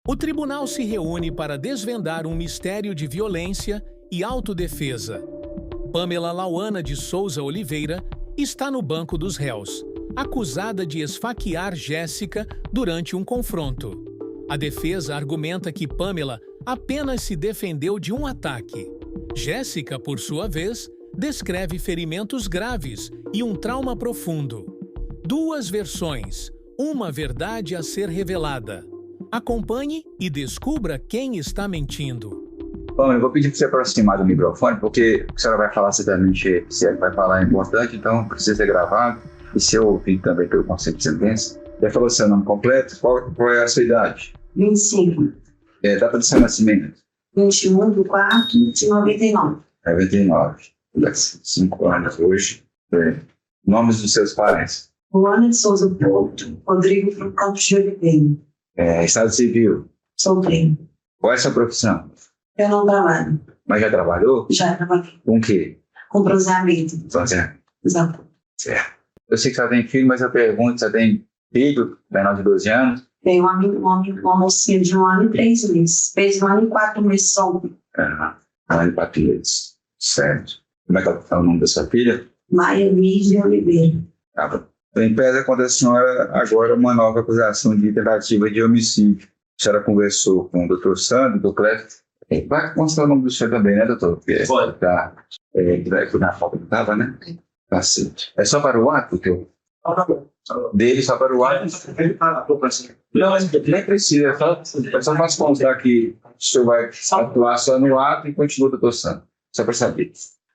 O tribunal se reúne para desvendar um mistério de violência e autodefesa. Pamela Lauana de Souza Oliveira está no banco dos réus, acusada de esfaquear Jéssica durante um confronto. A defesa argumenta que Pamela apenas se defendeu de um ataque. Jéssica, por sua vez, descreve ferimentos graves e um trauma profundo. Duas versões, uma verdade a ser revelada. Acompanhe e descubra quem está mentindo. Bom, eu vou pedir para você aproximar do microfone, porque a senhora vai falar certamente, se ela vai falar é importante, então precisa ser gravado. E se eu ouvir também pelo conceito de sentença. Já falou seu nome completo? Qual é a sua idade? 25. Data de seu nascimento? 21/4/99. 99. 5 anos hoje. Nomes dos seus pais? Luana de Souza Porto, Rodrigo Campos de Oliveira. Estado civil? Solteiro. Qual é a sua profissão? Eu não trabalho. Mas já trabalhou? Já trabalhei. Com o quê? Com bronzeamento. Exato. Certo. Eu sei que você tem filho, mas eu pergunto, você tem filho menor de 12 anos? Tem uma mocinha de 1 ano e 3 meses. Fez 1 ano e 4 meses só. 1 ano e 4 meses. Certo. Como é que é o nome da sua filha? Maia Lígia Oliveira. Em pese contra a senhora agora uma nova acusação de tentativa de homicídio. A senhora conversou com o doutor Sandro, doutor Cléber. Vai constar o nome do senhor também, né, doutor? Pode. Tá. Na foto que estava, né? Tá certo. É só para o ato, doutor? Dele só para o ato? Não, mas nem precisa. É só nós constar que o senhor vai atuar só no ato e continua, doutor Sandro. Só para saber.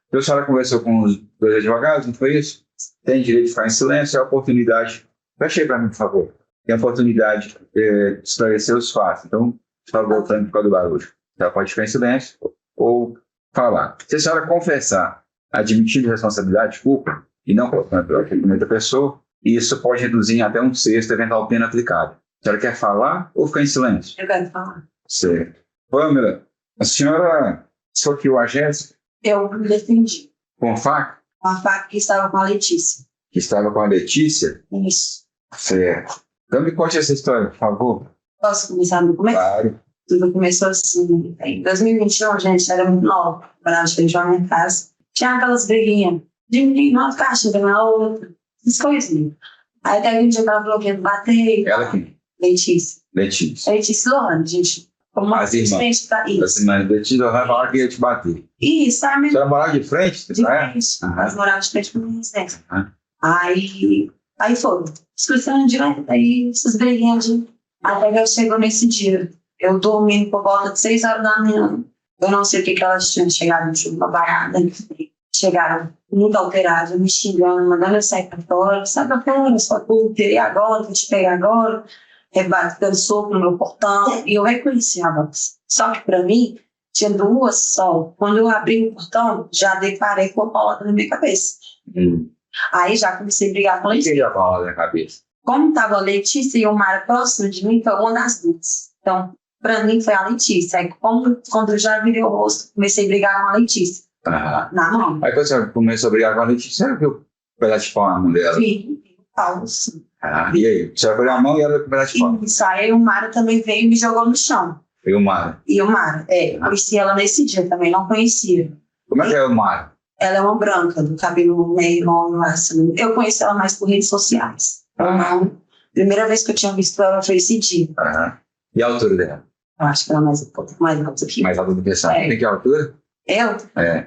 Então, a senhora conversou com os 2 advogados, não foi isso? Tem direito de ficar em silêncio, é a oportunidade. Feche aí para mim, por favor. Tem a oportunidade de esclarecer os fatos. Então, está voltando por causa do barulho. Ela pode ficar em silêncio ou falar. Se a senhora confessar, admitindo responsabilidade, culpa, e não colocando pela primeira pessoa, isso pode reduzir em até 1/6 da eventual pena aplicada. A senhora quer falar ou ficar em silêncio? Eu quero falar. Certo. Pamela, a senhora esfaqueou a Jéssica? Eu me defendi. Com faca? Com a faca que estava com a Letícia. Que estava com a Letícia? Isso. Certo. Então me conte essa história, por favor. Posso começar no começo? Claro. Tudo começou assim, em 2021, a gente era muito nova, morava de frente à minha casa. Tinha aquelas briguinhas de menino, uma caixa na outra, essas coisinhas. Aí até um dia que ela falou que ia bater. Ela quem? Letícia. Letícia. Letícia e Lohane, gente. Como uma As irmãs. frente pra isso. As irmãs Letícia vai falar que ia te bater. Isso, tá A mesmo. senhora morava de frente? De frente. Elas moravam de frente pra minha residência. Aí foi. Discussão direto, aí essas briguinhas de. Até que eu chegou nesse dia. Eu dormindo por volta de 6 horas da manhã. Eu não sei o que elas tinham chegado no jogo, uma barrada. Chegaram muito alteradas, me xingando, mandando eu sair pra fora. Sai pra fora, só puta, e agora, vou te pegar agora. Dando soco no meu portão. E eu reconheci a voz. Só que pra mim, tinha 2 só. Quando eu abri o portão, já deparei com a paulada na minha cabeça. Aí já comecei a brigar com a Letícia. Quem a paulada na cabeça? Como estava a Letícia e o Mara próximo de mim, foi uma das duas. Então, pra mim, foi a Letícia. Aí, quando eu já virei o rosto, comecei a brigar com a Letícia. Na mão. Aí quando você começou a brigar com a Letícia, você viu o pedaço de pau na mão dela? Sim, pau, sim. E aí? Você abriu a mão e ela com o pedaço de pau? Isso, aí o Mara também veio e me jogou no chão. E o Mara? E o Mara, conheci ela nesse dia também, não conhecia. Como é que é o Mara? Ela é uma branca, do cabelo meio longo, assim. Eu conheci ela mais por redes sociais. Primeira vez que eu tinha visto ela foi esse dia. E a altura dela? Eu acho que ela é um pouco mais alta que Mais alta do que essa? Tem que altura? eu?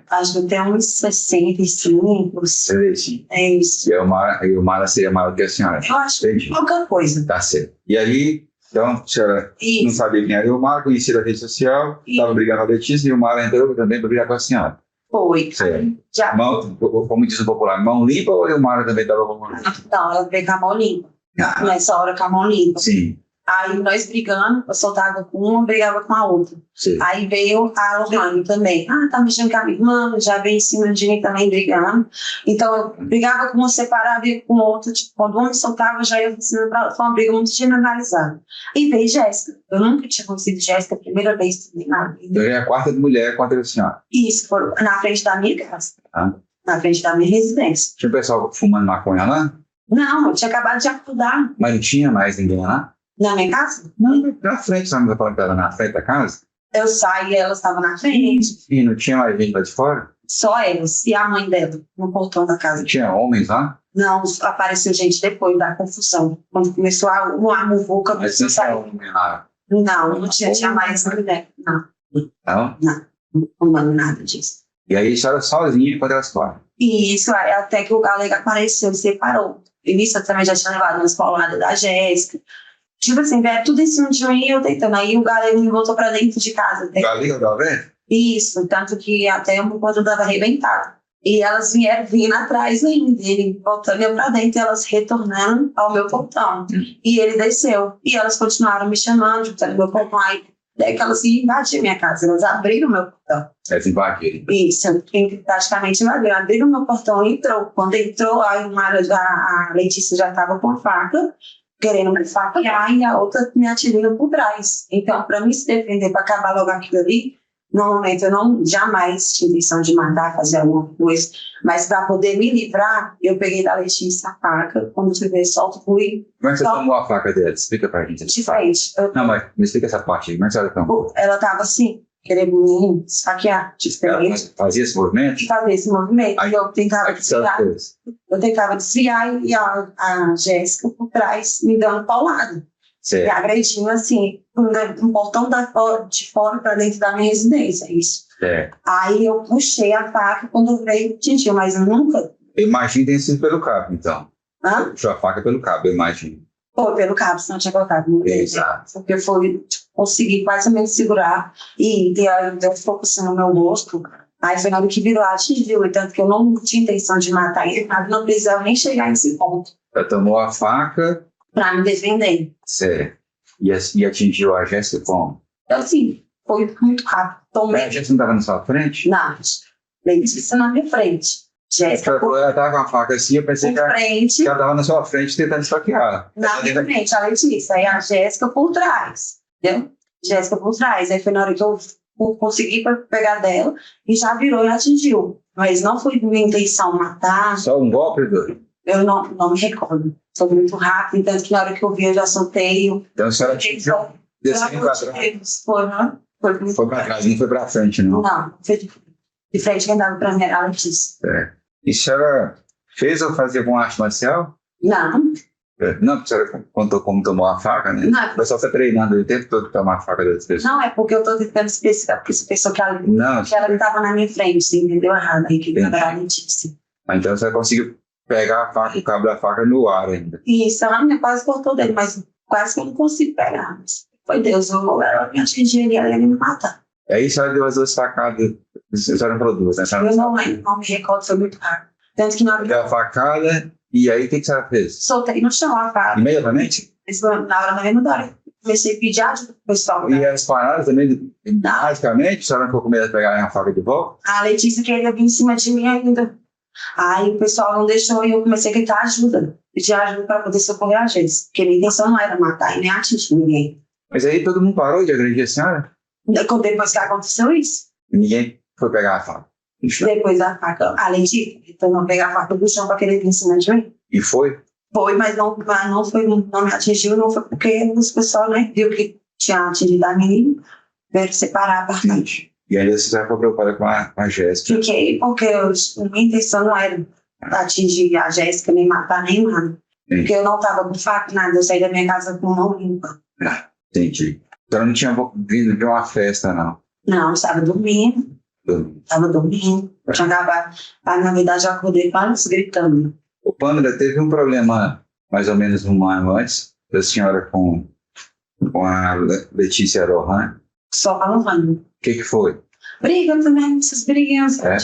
Acho que eu tenho uns 65. É isso. E o Mara seria maior que a senhora? Eu acho Entendi. pouca coisa. Tá certo. E aí, então, a senhora não sabia quem era o Mara, conhecia da rede social, estava brigando com a Letícia e o Mara entrou também para brigar com a senhora. Foi. Certo. Já. Como diz o popular, mão limpa ou o Mara também estava com a mão limpa? Não, ela veio com a mão limpa. Nessa hora com a mão limpa. Sim. Aí nós brigando, eu soltava com uma, brigava com a outra. Sim. Aí veio a Lohane também. Tá mexendo com a minha irmã, já veio em cima de mim também brigando. Então eu brigava com uma, separava e com outra. Tipo, quando uma me soltava, já ia ensinando pra ela. Foi uma briga muito generalizada. E veio Jéssica. Eu nunca tinha conhecido Jéssica, a primeira vez também na vida. Então é a quarta de mulher contra a senhora. Isso, foi na frente da minha casa. Na frente da minha residência. Tinha o pessoal fumando maconha lá? Não, eu tinha acabado de acordar. Mas não tinha mais ninguém lá? Na minha casa? Não, na frente, sabe? Falando que estava na frente da casa. Eu saí e ela estava na frente. E não tinha mais gente lá de fora? Só elas e a mãe dela, no portão da casa. Não tinha homens lá? Não, apareceu gente depois da confusão. Quando começou a muvuca, Mas começou a não tinha sair. homem lá. Não tinha mais mulher. Não, não nada disso. E aí a senhora sozinha quando elas foram. E isso, aí, até que o Galego apareceu e separou. E nisso eu também já tinha levado umas pauladas da Jéssica. Tipo assim, velho, tudo em cima de mim e eu tentando. Aí o Galego me voltou pra dentro de casa. Galinha da velha? Isso, tanto que até o meu conto estava arrebentado. E elas vieram vindo atrás ainda, ele voltando eu pra dentro, e elas retornando ao meu portão. E ele desceu. E elas continuaram me chamando, juntando meu portão. Aí, daí que elas invadiram minha casa, elas abriram meu portão. Elas invadiram. Isso, praticamente invadiram. Abriram meu portão e entrou. Quando entrou, aí a Letícia já estava com a faca, querendo me faquear, e a outra me atirando por trás. Então, para me se defender, para acabar logo aquilo ali, no momento eu não jamais tinha intenção de matar, fazer alguma coisa, mas para poder me livrar, eu peguei da Letícia a faca, quando eu fui solto, fui... Como é que você tomou a faca dela? Explica pra gente. De frente. Não, mas me explica essa parte aí. Como é que você tomou? Ela tava assim, querendo me esfaquear, de frente. Fazia esse movimento? Fazer esse movimento. Aí, eu tentava desviar. Eu tentava desviar e a Jéssica por trás me dando paulada. Certo. E agredindo assim, um portão de fora para dentro da minha residência, isso. Certo. Aí eu puxei a faca quando eu veio atingir, mas eu nunca. Eu imagino que tem sido pelo cabo, então. Hã? Puxou a faca pelo cabo, eu imagino. Foi pelo cabo, senão eu tinha colocado no dedo. Exato. Porque eu consegui mais ou menos segurar e deu um pouco assim no meu rosto. Aí foi na hora que virou, atingiu, e tanto que eu não tinha intenção de matar ele, mas não precisava nem chegar nesse ponto. Ela tomou a faca. Pra me defender. Certo. E atingiu a Jéssica como? Então, assim, foi muito rápido. Tomei. A Jéssica não estava na sua frente? Não, Letícia na minha frente. Jéssica Ela estava com a faca assim, eu pensei que ela estava na sua frente tentando esfaquear. Na minha frente, a Letícia. Aí a Jéssica por trás. Entendeu? Jéssica por trás. Aí foi na hora que eu consegui pegar dela e já virou e atingiu. Mas não foi minha intenção matar. Só um golpe, doido? Eu não me recordo. Foi muito rápido, tanto que na hora que eu vi, eu já soltei. Então a senhora atingiu. Descendo para trás. Foi para trás, não foi para frente, não? Não, foi de frente que andava para mim, era a Letícia. É. E a senhora fez ou fazia alguma arte marcial? Não. Não, porque a senhora contou como tomou a faca, né? Não. O pessoal está treinando o tempo todo tomar a faca das pessoas. Não, é porque eu estou tentando especificar, porque você pensou que ela Não. estava na minha frente, você entendeu errado, aí que era a Letícia. Então você conseguiu pegar a faca, o cabo da faca no ar ainda. Isso, ela me quase cortou dele, mas quase que eu não consigo pegar. Foi Deus, ela me atingiu e ela ia me matar. Aí a senhora deu as duas facadas, a senhora falou duas, né? Eu não lembro, não me recordo, foi muito rápido. Tanto que na hora que deu a facada, e aí o que a senhora fez? soltei no chão a faca. Imediatamente? Na hora da mesma hora, comecei a pedir ajuda pro pessoal. E elas pararam também, basicamente, a senhora não ficou com medo de pegar a faca de volta? A Letícia queria vir em cima de mim ainda. Aí o pessoal não deixou e eu comecei a gritar ajuda. Pedir ajuda para poder socorrer a gente. Porque minha intenção não era matar e nem atingir ninguém. Mas aí todo mundo parou de agredir a senhora? Depois que aconteceu isso, Ninguém foi pegar a faca. depois da faca, a Letícia tentou pegar a faca do chão para querer vir em cima de mim. E foi? Foi, mas não me atingiu, não foi porque os pessoal, né, viu que tinha atingido a mim, veio separar a parte. E aí você ficou preocupada com a Jéssica? Fiquei, porque minha intenção não era atingir a Jéssica, nem matar, nem nada. Sim. Porque eu não estava com faca, nada, eu saí da minha casa com mão limpa. Entendi. Então não tinha vindo de uma festa, não? Não, eu estava dormindo. Eu tinha acabado. Aí, na verdade, eu acordei quase gritando. O Pâmela teve um problema mais ou menos um ano antes da senhora com a Letícia Rohan. Só falando. O que foi? Briga também, essas briguinhas. É?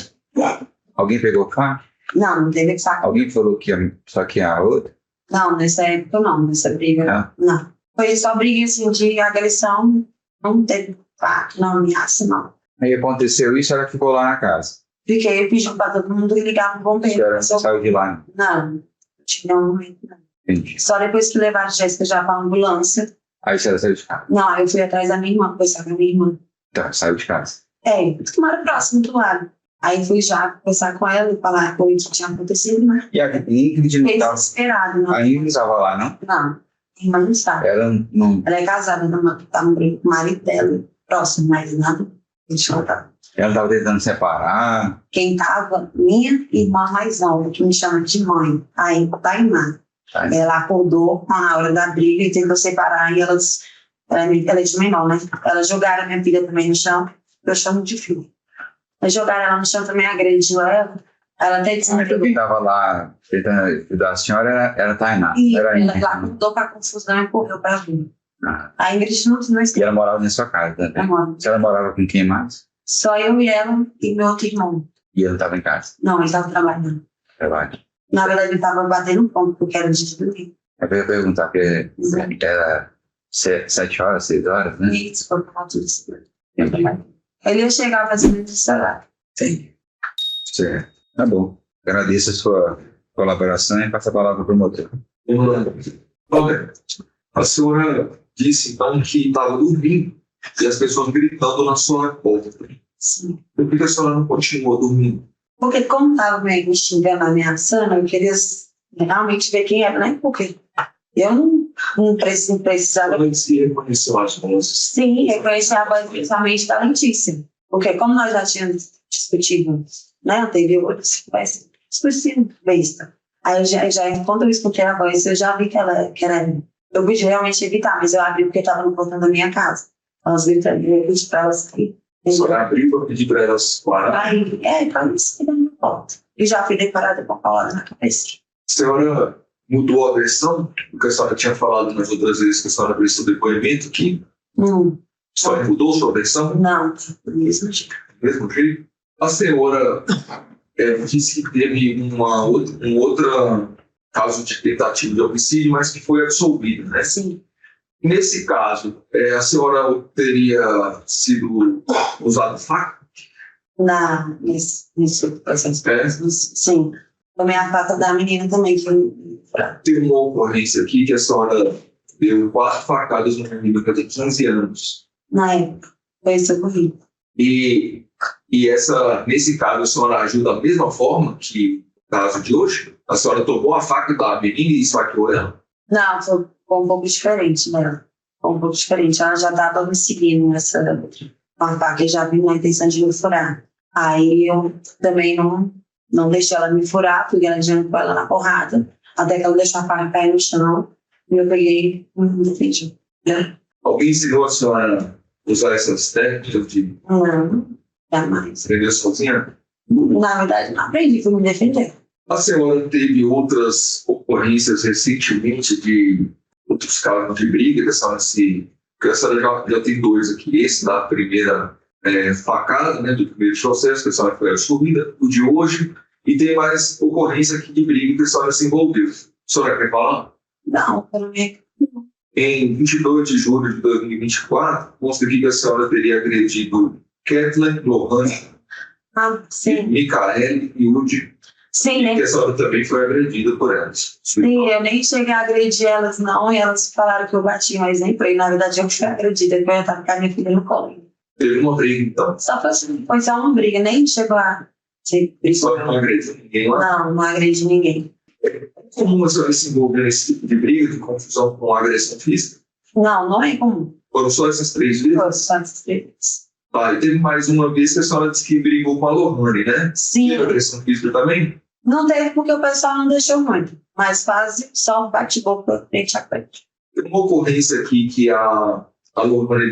Alguém pegou faca? Não teve faca. Alguém falou que ia só que a outra? Não, nessa época não, nessa briga. Não. Foi só briga assim de agressão. Não teve faca, não, ameaça, não. Aí aconteceu isso, ela ficou lá na casa. Fiquei pedindo para todo mundo ligar pro bombeiro. A senhora saiu de lá? Não, tinha um momento, não. Entendi. Só depois que levaram a Jéssica já para a ambulância. Aí a senhora saiu de casa? Não, eu fui atrás da minha irmã, conversar com a minha irmã. Tá, saiu de casa. Que mora próximo do lado. Aí fui já conversar com ela e falar o que tinha acontecido, né? E a Ingrid não Fiquei estava... desesperado, não. A Ingrid estava lá, não? Não. irmã não sabe. Ela não. Ela é casada, tá no marido dela, próximo, mas nada. Deixa eu contar. Ela estava tentando separar. Quem tava, minha irmã mais nova, que me chama de mãe, aí Taimã. Tá? Ela acordou na hora da briga e tentou separar, e ela é de menor, né? Elas jogaram a minha filha também no chão, eu chamo de filha. Elas jogaram ela no chão também, agrediu ela. Ela até disse Quem estava lá tentando ajudar a senhora era a Tainá. e Era ela lá acordou com a confusão e correu para a rua. Ah. A Ingrid não E esqueceu. ela morava na sua casa também. Se ela morava com quem mais? Só eu e ela e meu outro irmão. E ela estava em casa. Não, ele estava trabalhando. Trabalho. Na verdade, ele estava batendo ponto, porque era de dormir. Eu ia perguntar, porque era 7 horas, 6 horas, né? E isso foi por causa disso. Ele ia chegar fazendo de salário. Sim. Certo. Tá bom. Agradeço a sua colaboração e passo a palavra para o motor. Olha, a senhora disse então que estava dormindo e as pessoas gritando na sua porta. Sim. Por que a senhora não continuou dormindo? Porque como estava me xingando, ameaçando, eu queria realmente ver quem era, né? Porque eu não precisava. Ela se reconheceu as moças. Sim, reconhecer a voz principalmente da Letícia. Porque como nós já tínhamos discutido, né, anterior, discutindo besta. Aí quando eu escutei a voz, eu já vi que ela era. Eu pude realmente evitar, mas eu abri porque estava no portão da minha casa. Elas gritando, eu pedi para elas sair. A senhora abriu para pedir para elas parar. Aí, para mim, sair da minha porta. E já fui deparada com a palavra na cabeça. A senhora mudou a versão? Porque a senhora tinha falado nas outras vezes que a senhora prestou depoimento que a senhora mudou sua versão? Não, mesmo jeito. Mesmo jeito? A senhora disse que teve um outro caso de tentativa de homicídio, mas que foi absolvido, né? Sim. Nesse caso, a senhora teria sido usada faca? Nesse processo. É. Sim. Tomei a faca da menina também. Tem uma ocorrência aqui que a senhora deu 4 facadas no menino que tem 15 anos. Na época. Foi isso ocorrido. E nesse caso, a senhora agiu da mesma forma que no caso de hoje? A senhora tomou a faca da menina e esfaqueou ela? Não, foi um pouco diferente dela. Foi um pouco diferente. Ela já estava me seguindo nessa faca, já vi uma intenção de me furar. Aí eu também não deixei ela me furar, fui ganhando com ela na porrada, até que ela deixou a faca cair no chão, e eu peguei e me defendi. Alguém ensinou a senhora a usar essas técnicas de Não, jamais. aprender sozinha? Na verdade, não aprendi, fui me defender. A senhora teve outras ocorrências recentemente de outros casos de briga, que a senhora porque a senhora já tem 2 aqui. Esse da primeira facada, né, do primeiro processo, que a senhora foi absolvida, o de hoje, e tem mais ocorrência aqui de briga que a senhora se envolveu. A senhora quer falar? Não, pelo menos. Em 22 de julho de 2024, consta aqui que a senhora teria agredido Kathleen, Lohane, Sim. Micaele e Udi, Sim, que né? a senhora também foi agredida por elas. Sim, eu nem cheguei a agredir elas, não, e elas falaram que eu bati, mas nem foi. Na verdade, eu fui agredida, porque eu estava com a minha filha no colo. Teve uma briga, então. Só foi só uma briga, nem chegou a ser briga. Só não agrediu ninguém lá. Não agredi ninguém. É comum a senhora se envolver nesse tipo de briga, de confusão com agressão física? Não é comum. Foram só essas 3 vezes? Foi só essas vezes. Tá, e teve mais uma vez que a senhora disse que brigou com a Lohane, né? Sim, Teve agressão física também? não teve porque o pessoal não deixou muito, mas quase só bate-boca frente a frente. Tem uma ocorrência aqui que a Lohane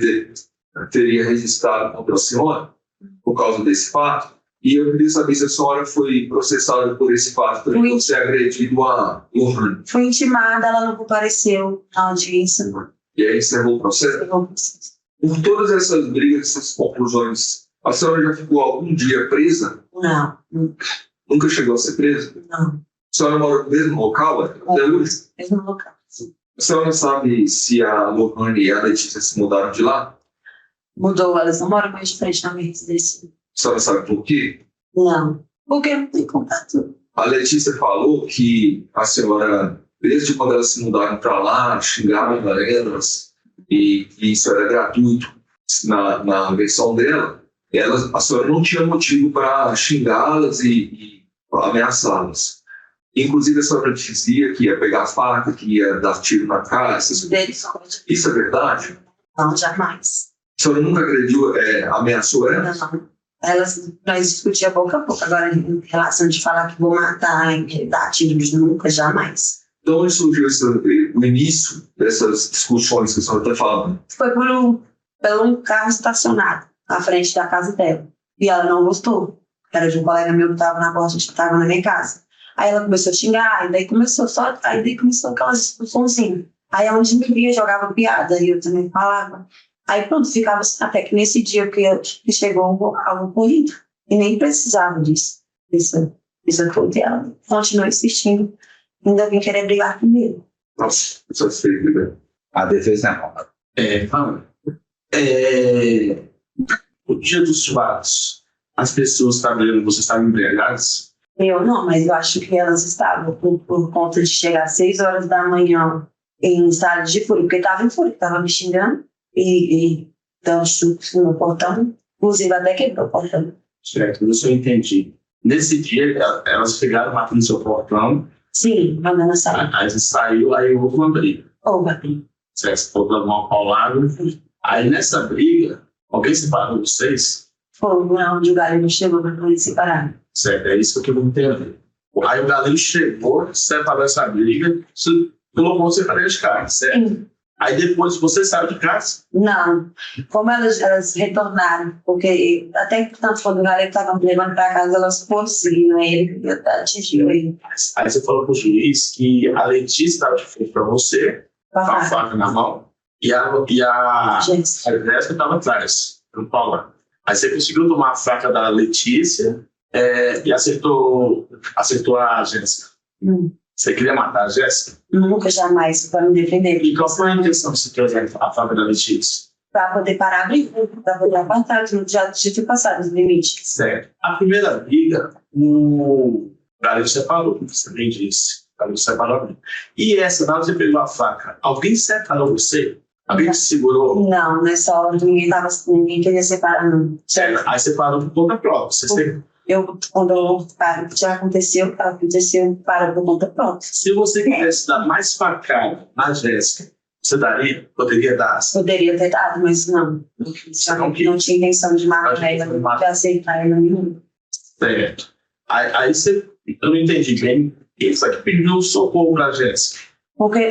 teria registrado contra a senhora por causa desse fato, e eu queria saber se a senhora foi processada por esse fato, por você agredido a Lohane. Fui intimada, ela não compareceu na audiência, não. E aí encerrou o processo? Pegou o processo. Por todas essas brigas, essas conclusões, a senhora já ficou algum dia presa? Não. Nunca chegou a ser presa? Não. A senhora mora no mesmo local até hoje? Mesmo local. A senhora sabe se a Lohane e a Letícia se mudaram de lá? Mudou, elas não moram mais de frente na minha residência. A senhora sabe por quê? Não. Porque não tem contato. A Letícia falou que a senhora, desde quando elas se mudaram para lá, xingaram elas, e isso era gratuito na versão dela, a senhora não tinha motivo para xingá-las e ameaçá-las. Inclusive a senhora dizia que ia pegar a faca, que ia dar tiro na cara. Deles, Isso é verdade? não, jamais. A senhora nunca agrediu, ameaçou ela? Não. Nós discutíamos pouco a pouco. Agora, em relação de falar que vou matar, dar tiros, nunca, jamais. De onde surgiu o início dessas discussões que a senhora está falando? Foi por um carro estacionado à frente da casa dela. E ela não gostou. Era de um colega meu que estava na porta, que estava na minha casa. Aí ela começou a xingar, e daí começou aquelas discussõezinhas. Aí onde me via, jogava piada, e eu também falava. Aí pronto, ficava assim, até que nesse dia que chegou algo ocorrido. E nem precisava disso. Isso tudo. E ela continuou insistindo. Ainda vim querer brigar comigo. Nossa, isso é feio, né? A defesa é mal. O dia dos fatos, as pessoas estavam, você estavam embriagadas? Eu não, mas eu acho que elas estavam por conta de chegar às 6 horas da manhã em estado de fúria, porque estava em fúria, estava me xingando e dando chutes no portão, inclusive até quebrou o portão. Certo, isso eu entendi. Nesse dia, elas pegaram, batendo no seu portão, Sim, mandando sair. aí você saiu, aí houve uma briga. Ou bater. Certo, você falou da mão ao lado. Aí nessa briga, alguém separou vocês? Foi onde o Galeno chegou para poder separar. Certo, é isso que eu vou entender. Aí o Galeno chegou, separou essa briga, colocou você para dentro de casa, certo? Sim. Aí depois você saiu de casa? Não, como elas retornaram, porque até tanto quando o Galeno estava me levando para casa, elas conseguiram ele, atingiu ele. Aí você falou pro juiz que a Letícia estava de frente para você, com a faca na mão, e a Jéssica estava atrás, no Paula. Aí você conseguiu tomar a faca da Letícia e acertou a Jéssica. Você queria matar a Jéssica? Nunca, jamais, para me defender. E qual foi a intenção de você trazer a faca da Letícia? Para poder parar a briga, para poder apartar, que já tinha passado os limites. Certo. A primeira briga, o Galeno separou, como você bem disse. O Galeno separou a briga. E essa, na hora que você pegou a faca, alguém separou você? Alguém te segurou? Não, nessa hora ninguém queria separar, não. Certo. Aí você parou por conta própria. Quando eu paro, já aconteceu, para por conta própria. Se você quisesse dar mais facada na Jéssica, você daria? Poderia dar? Poderia ter dado, mas não. Já não tinha intenção de matar ela, de aceitar ela nenhuma. Certo. Aí você, eu não entendi bem. Quem foi que pediu socorro pra Jéssica? Porque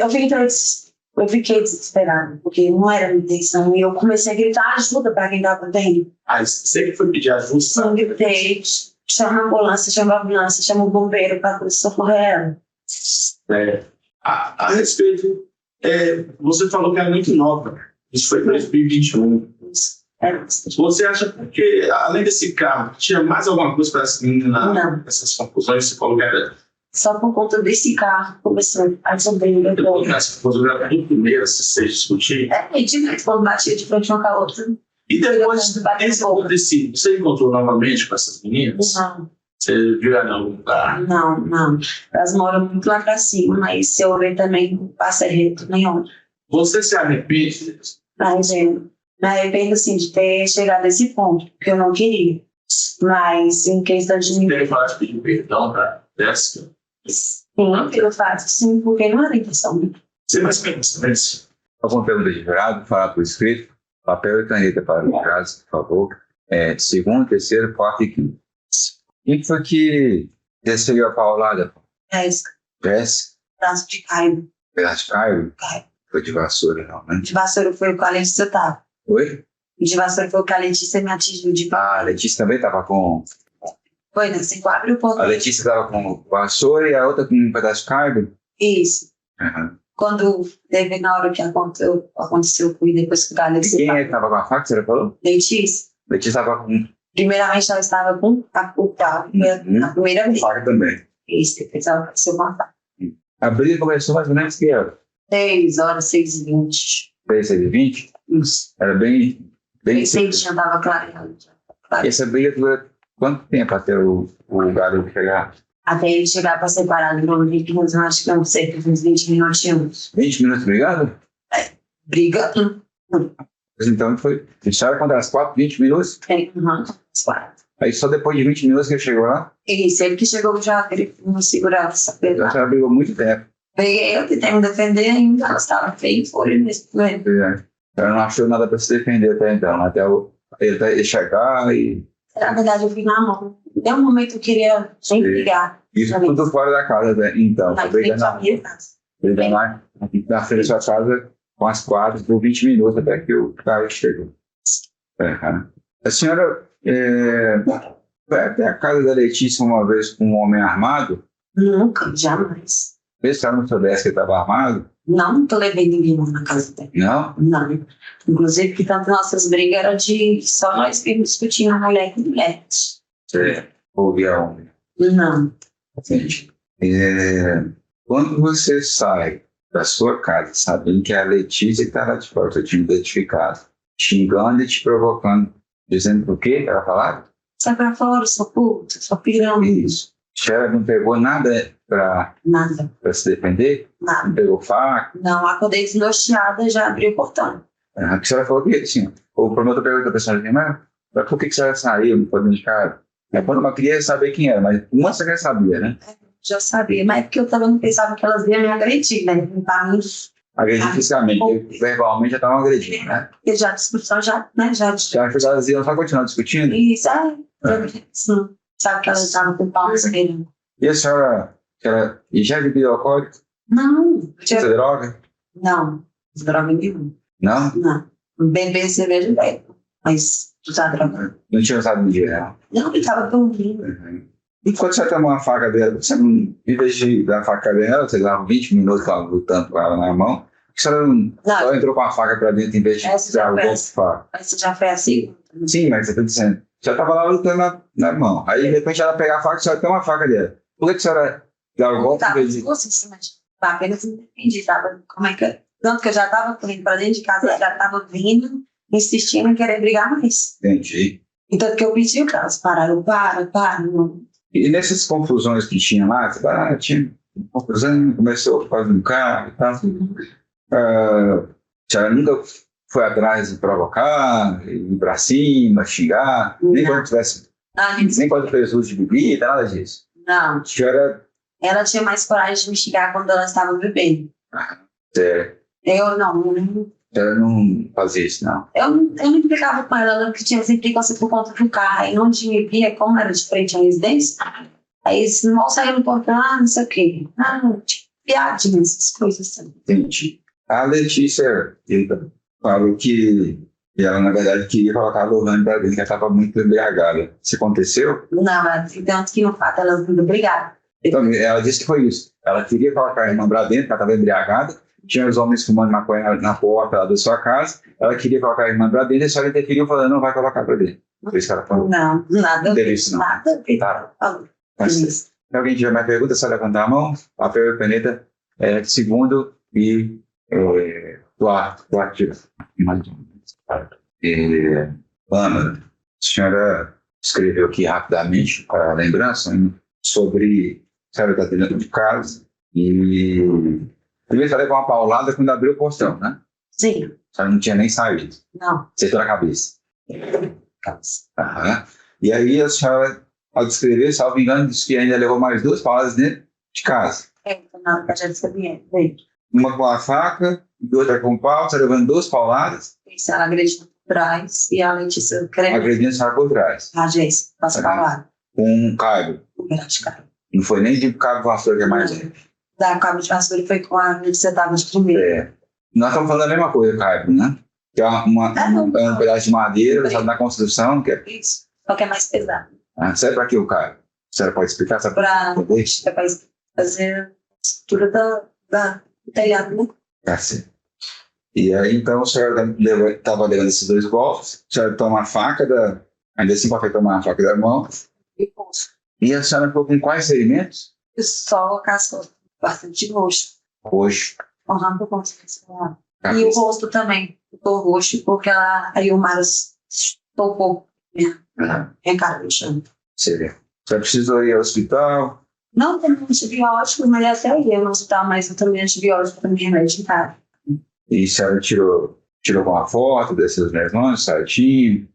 eu fiquei desesperada, porque não era a minha intenção. E eu comecei a gritar ajuda para quem estava vendo. Aí você que foi pedir ajuda? Eu gritei, chama a ambulância, chama o bombeiro para socorrer ela. A respeito, você falou que era muito nova. Isso foi em 2021. Você acha que, além desse carro, tinha mais alguma coisa para essa menina? Não. Essas conclusões você falou que era... Só por conta desse carro começou a sobrinha. Essa conclusão era do primeiro, se vocês discutirem. Direto, quando batia de frente uma com a outra. E depois desse acontecido, você encontrou novamente com essas meninas? Não. Você viu ela em algum lugar? Não. Elas moram muito lá pra cima, mas se eu ver também, não passa reto nenhum. Você se arrepende disso? Mas eu me arrependo, assim, de ter chegado a esse ponto, porque eu não queria. Mas, em questão de... Você tem que pedir perdão pra Jéssica? Sim, eu faço sim, porque não era intenção. Você mais pensa nisso? Alguma pergunta de jurado? Falar por escrito? Papel e caneta para o caso, por favor. Segundo, terceiro, quarto e quinto. Quem foi que recebeu a paulada? Jéssica, Jéssica? braço de Caio. Pedaço de Caio? Caio. Foi de vassoura, não, né? De vassoura foi o que a Letícia tava. Oi? De vassoura foi o que a Letícia me atingiu de... A Letícia também estava com... Foi, né? Você abre o portão. A Letícia estava com vassoura e a outra com um pedaço de carne? Isso. Uhum. Quando teve, na hora que aconteceu e depois que o Galeno E quem estava com a faca, você já falou? Letícia. Letícia estava com Primeiramente, ela estava com a na primeira vez. faca também. Isso, depois ela aconteceu com a faca. A briga começou mais ou menos que era 6 horas, 6h20. 6h20? Isso. Era bem Bem cedo. cedinho, estava clareando. E essa briga dura quanto tempo até o garoto chegar? Até ele chegar para separar do Rodrigo, mas eu acho que não sei, uns 20 minutinhos. 20 minutos brigado? Briga. Mas então foi. Fecharam contra as 4, 20 minutos? Tem, 4. Aí só depois de 20 minutos que ele chegou lá, Isso, ele que chegou já, ele não segurava essa a perna. senhora brigou muito tempo. Peguei eu que tenho que defender ainda, ela estava feia e foi nesse momento. Ela não achou nada para se defender até então, ele chegar e Na verdade, eu fui na mão. Até um momento eu queria nem brigar. isso tudo fora da casa, né? Então, Mas brigando nem sabia. lá na frente da sua casa com as quadras por 20 minutos até que o cara chegou. Cara. A senhora vai até a casa da Letícia uma vez com um homem armado, Nunca, jamais. mesmo que ela não soubesse que ele estava armado? Não, nunca levei ninguém lá na casa dela. Não? Não. Inclusive, que tanto nossas brigas eram de só nós que discutíamos mulher com mulher. Você ouvia homem. Não. Gente, quando você sai da sua casa sabendo que é a Letícia que está lá de fora, você tinha identificado, xingando e te provocando, dizendo o quê que ela falava? Sai pra fora, sua puta, sua piranha. Isso. Ela não pegou nada para Nada, se defender? nada. Não pegou faca? Não, acordei desnorteada, já abri o portão. A senhora falou que assim, o promotor perguntou para a senhora, mas por que a senhora saiu, não foi dentro de casa? Quando uma queria saber quem era, mas uma você já sabia, né? Já sabia, mas é porque eu também não pensava que elas iam me agredir, né? Pra mim, Agredir fisicamente, verbalmente já estavam agredindo, né? porque já a discussão já, né? Já Se ela que elas iam só continuar discutindo? isso, sim. Sabe que elas estavam com pau esperando. E a senhora e já bebeu alcoólico? Não, Usa droga? não, droga nenhuma. Não? Não. Beber cerveja bebe, mas usar droga. Não tinha usado no dia, não? Não, ele tava dormindo. E quando você tomou uma faca dela, você não, em vez de dar a faca dela, você dava 20 minutos lá lutando com ela na mão, que você não só entrou com a faca pra dentro em vez de dar o golpe de faca? Essa já foi assim? Sim, mas você tá dizendo, já tava lá lutando na mão. Aí de repente ela pega a faca e só tem uma faca dela. Por que a senhora dá o golpe em Tava vez de. em cima de apenas não entendi, tava, como é que. Tanto que eu já tava correndo pra dentro de casa, ela já tava vindo, insistindo em querer brigar mais. Entendi. E tanto que eu pedi pra elas pararam, para, não. E nessas confusões que tinha lá, você tinha confusão, começou a fazer um carro e tal. A senhora nunca foi atrás de provocar, ir pra cima, xingar, nem quando tivesse, nem quando fez uso de bebida, nada disso. Não. A senhora, Ela tinha mais coragem de me xingar quando ela estava bebendo. sério, Eu não. a senhora não fazia isso, não. Eu não implicava com ela, ela que tinha sempre implicância por conta do carro. Aí onde me via, como era de frente à residência, aí eles mal saíram no portão, não sei o quê. Tipo, piadinhas, essas coisas assim. Entendi. A Letícia falou que ela, na verdade, queria colocar a Lohane pra dentro, que ela estava muito embriagada. Isso aconteceu? Não, tanto que no fato elas não brigaram. Então, ela disse que foi isso. Ela queria colocar a irmã pra dentro, porque ela estava embriagada. Tinha os homens fumando maconha na porta lá da sua casa. Ela queria colocar a irmã pra dentro e a senhora interferiu falando, não vai colocar pra dentro. Por isso que ela falou. Não, nada. Não teve isso, não. Nada. Tá. Falou. Mas, se alguém tiver mais perguntas, é só levantar a mão. Papel e caneta, segundo e quarto tira. Ana, a senhora escreveu aqui rapidamente para a lembrança sobre a senhora está dentro de casa e primeiro você levou uma paulada quando abriu o portão, né? Sim. A senhora não tinha nem saído. Não. Acertou na cabeça. Aham. E aí a senhora, ao descrever, salvo engano, disse que ainda levou mais 2 pauladas dentro de casa. Não, já descrevi. Veio. Uma com a faca e outra com o pau, você levando 2 pauladas, Isso, ela agrediu por trás e a Letícia querendo agredindo a senhora por trás, a Jéssica, passa pra lá. com um cabo. Não foi nem de cabo vassoura que é mais leve. Da cabo de vassoura foi com a Letícia tava de primeiro. Nós estamos falando a mesma coisa, cabo, né? Que é um pedaço de madeira usado na construção, que é... Isso, só que é mais pesado. Serve para que o cabo? A senhora pode explicar? Sabe? Pra fazer a estrutura do telhado, né? Tá certo. E aí, então, a senhora estava levando esses 2 golpes, a senhora toma a faca ainda assim pode tomar a faca da mão. E a senhora ficou com quais ferimentos? E só cascou bastante roxo. Roxo. Por conta disso. E o rosto também ficou roxo, porque aí o Maros tocou. Recado no chão. Você precisou ir ao hospital? Não, também antibiótico, mas até ia no hospital, mas eu também antibiótico para mim remédio em casa. E a senhora tirou uma foto dessas lesões certinho?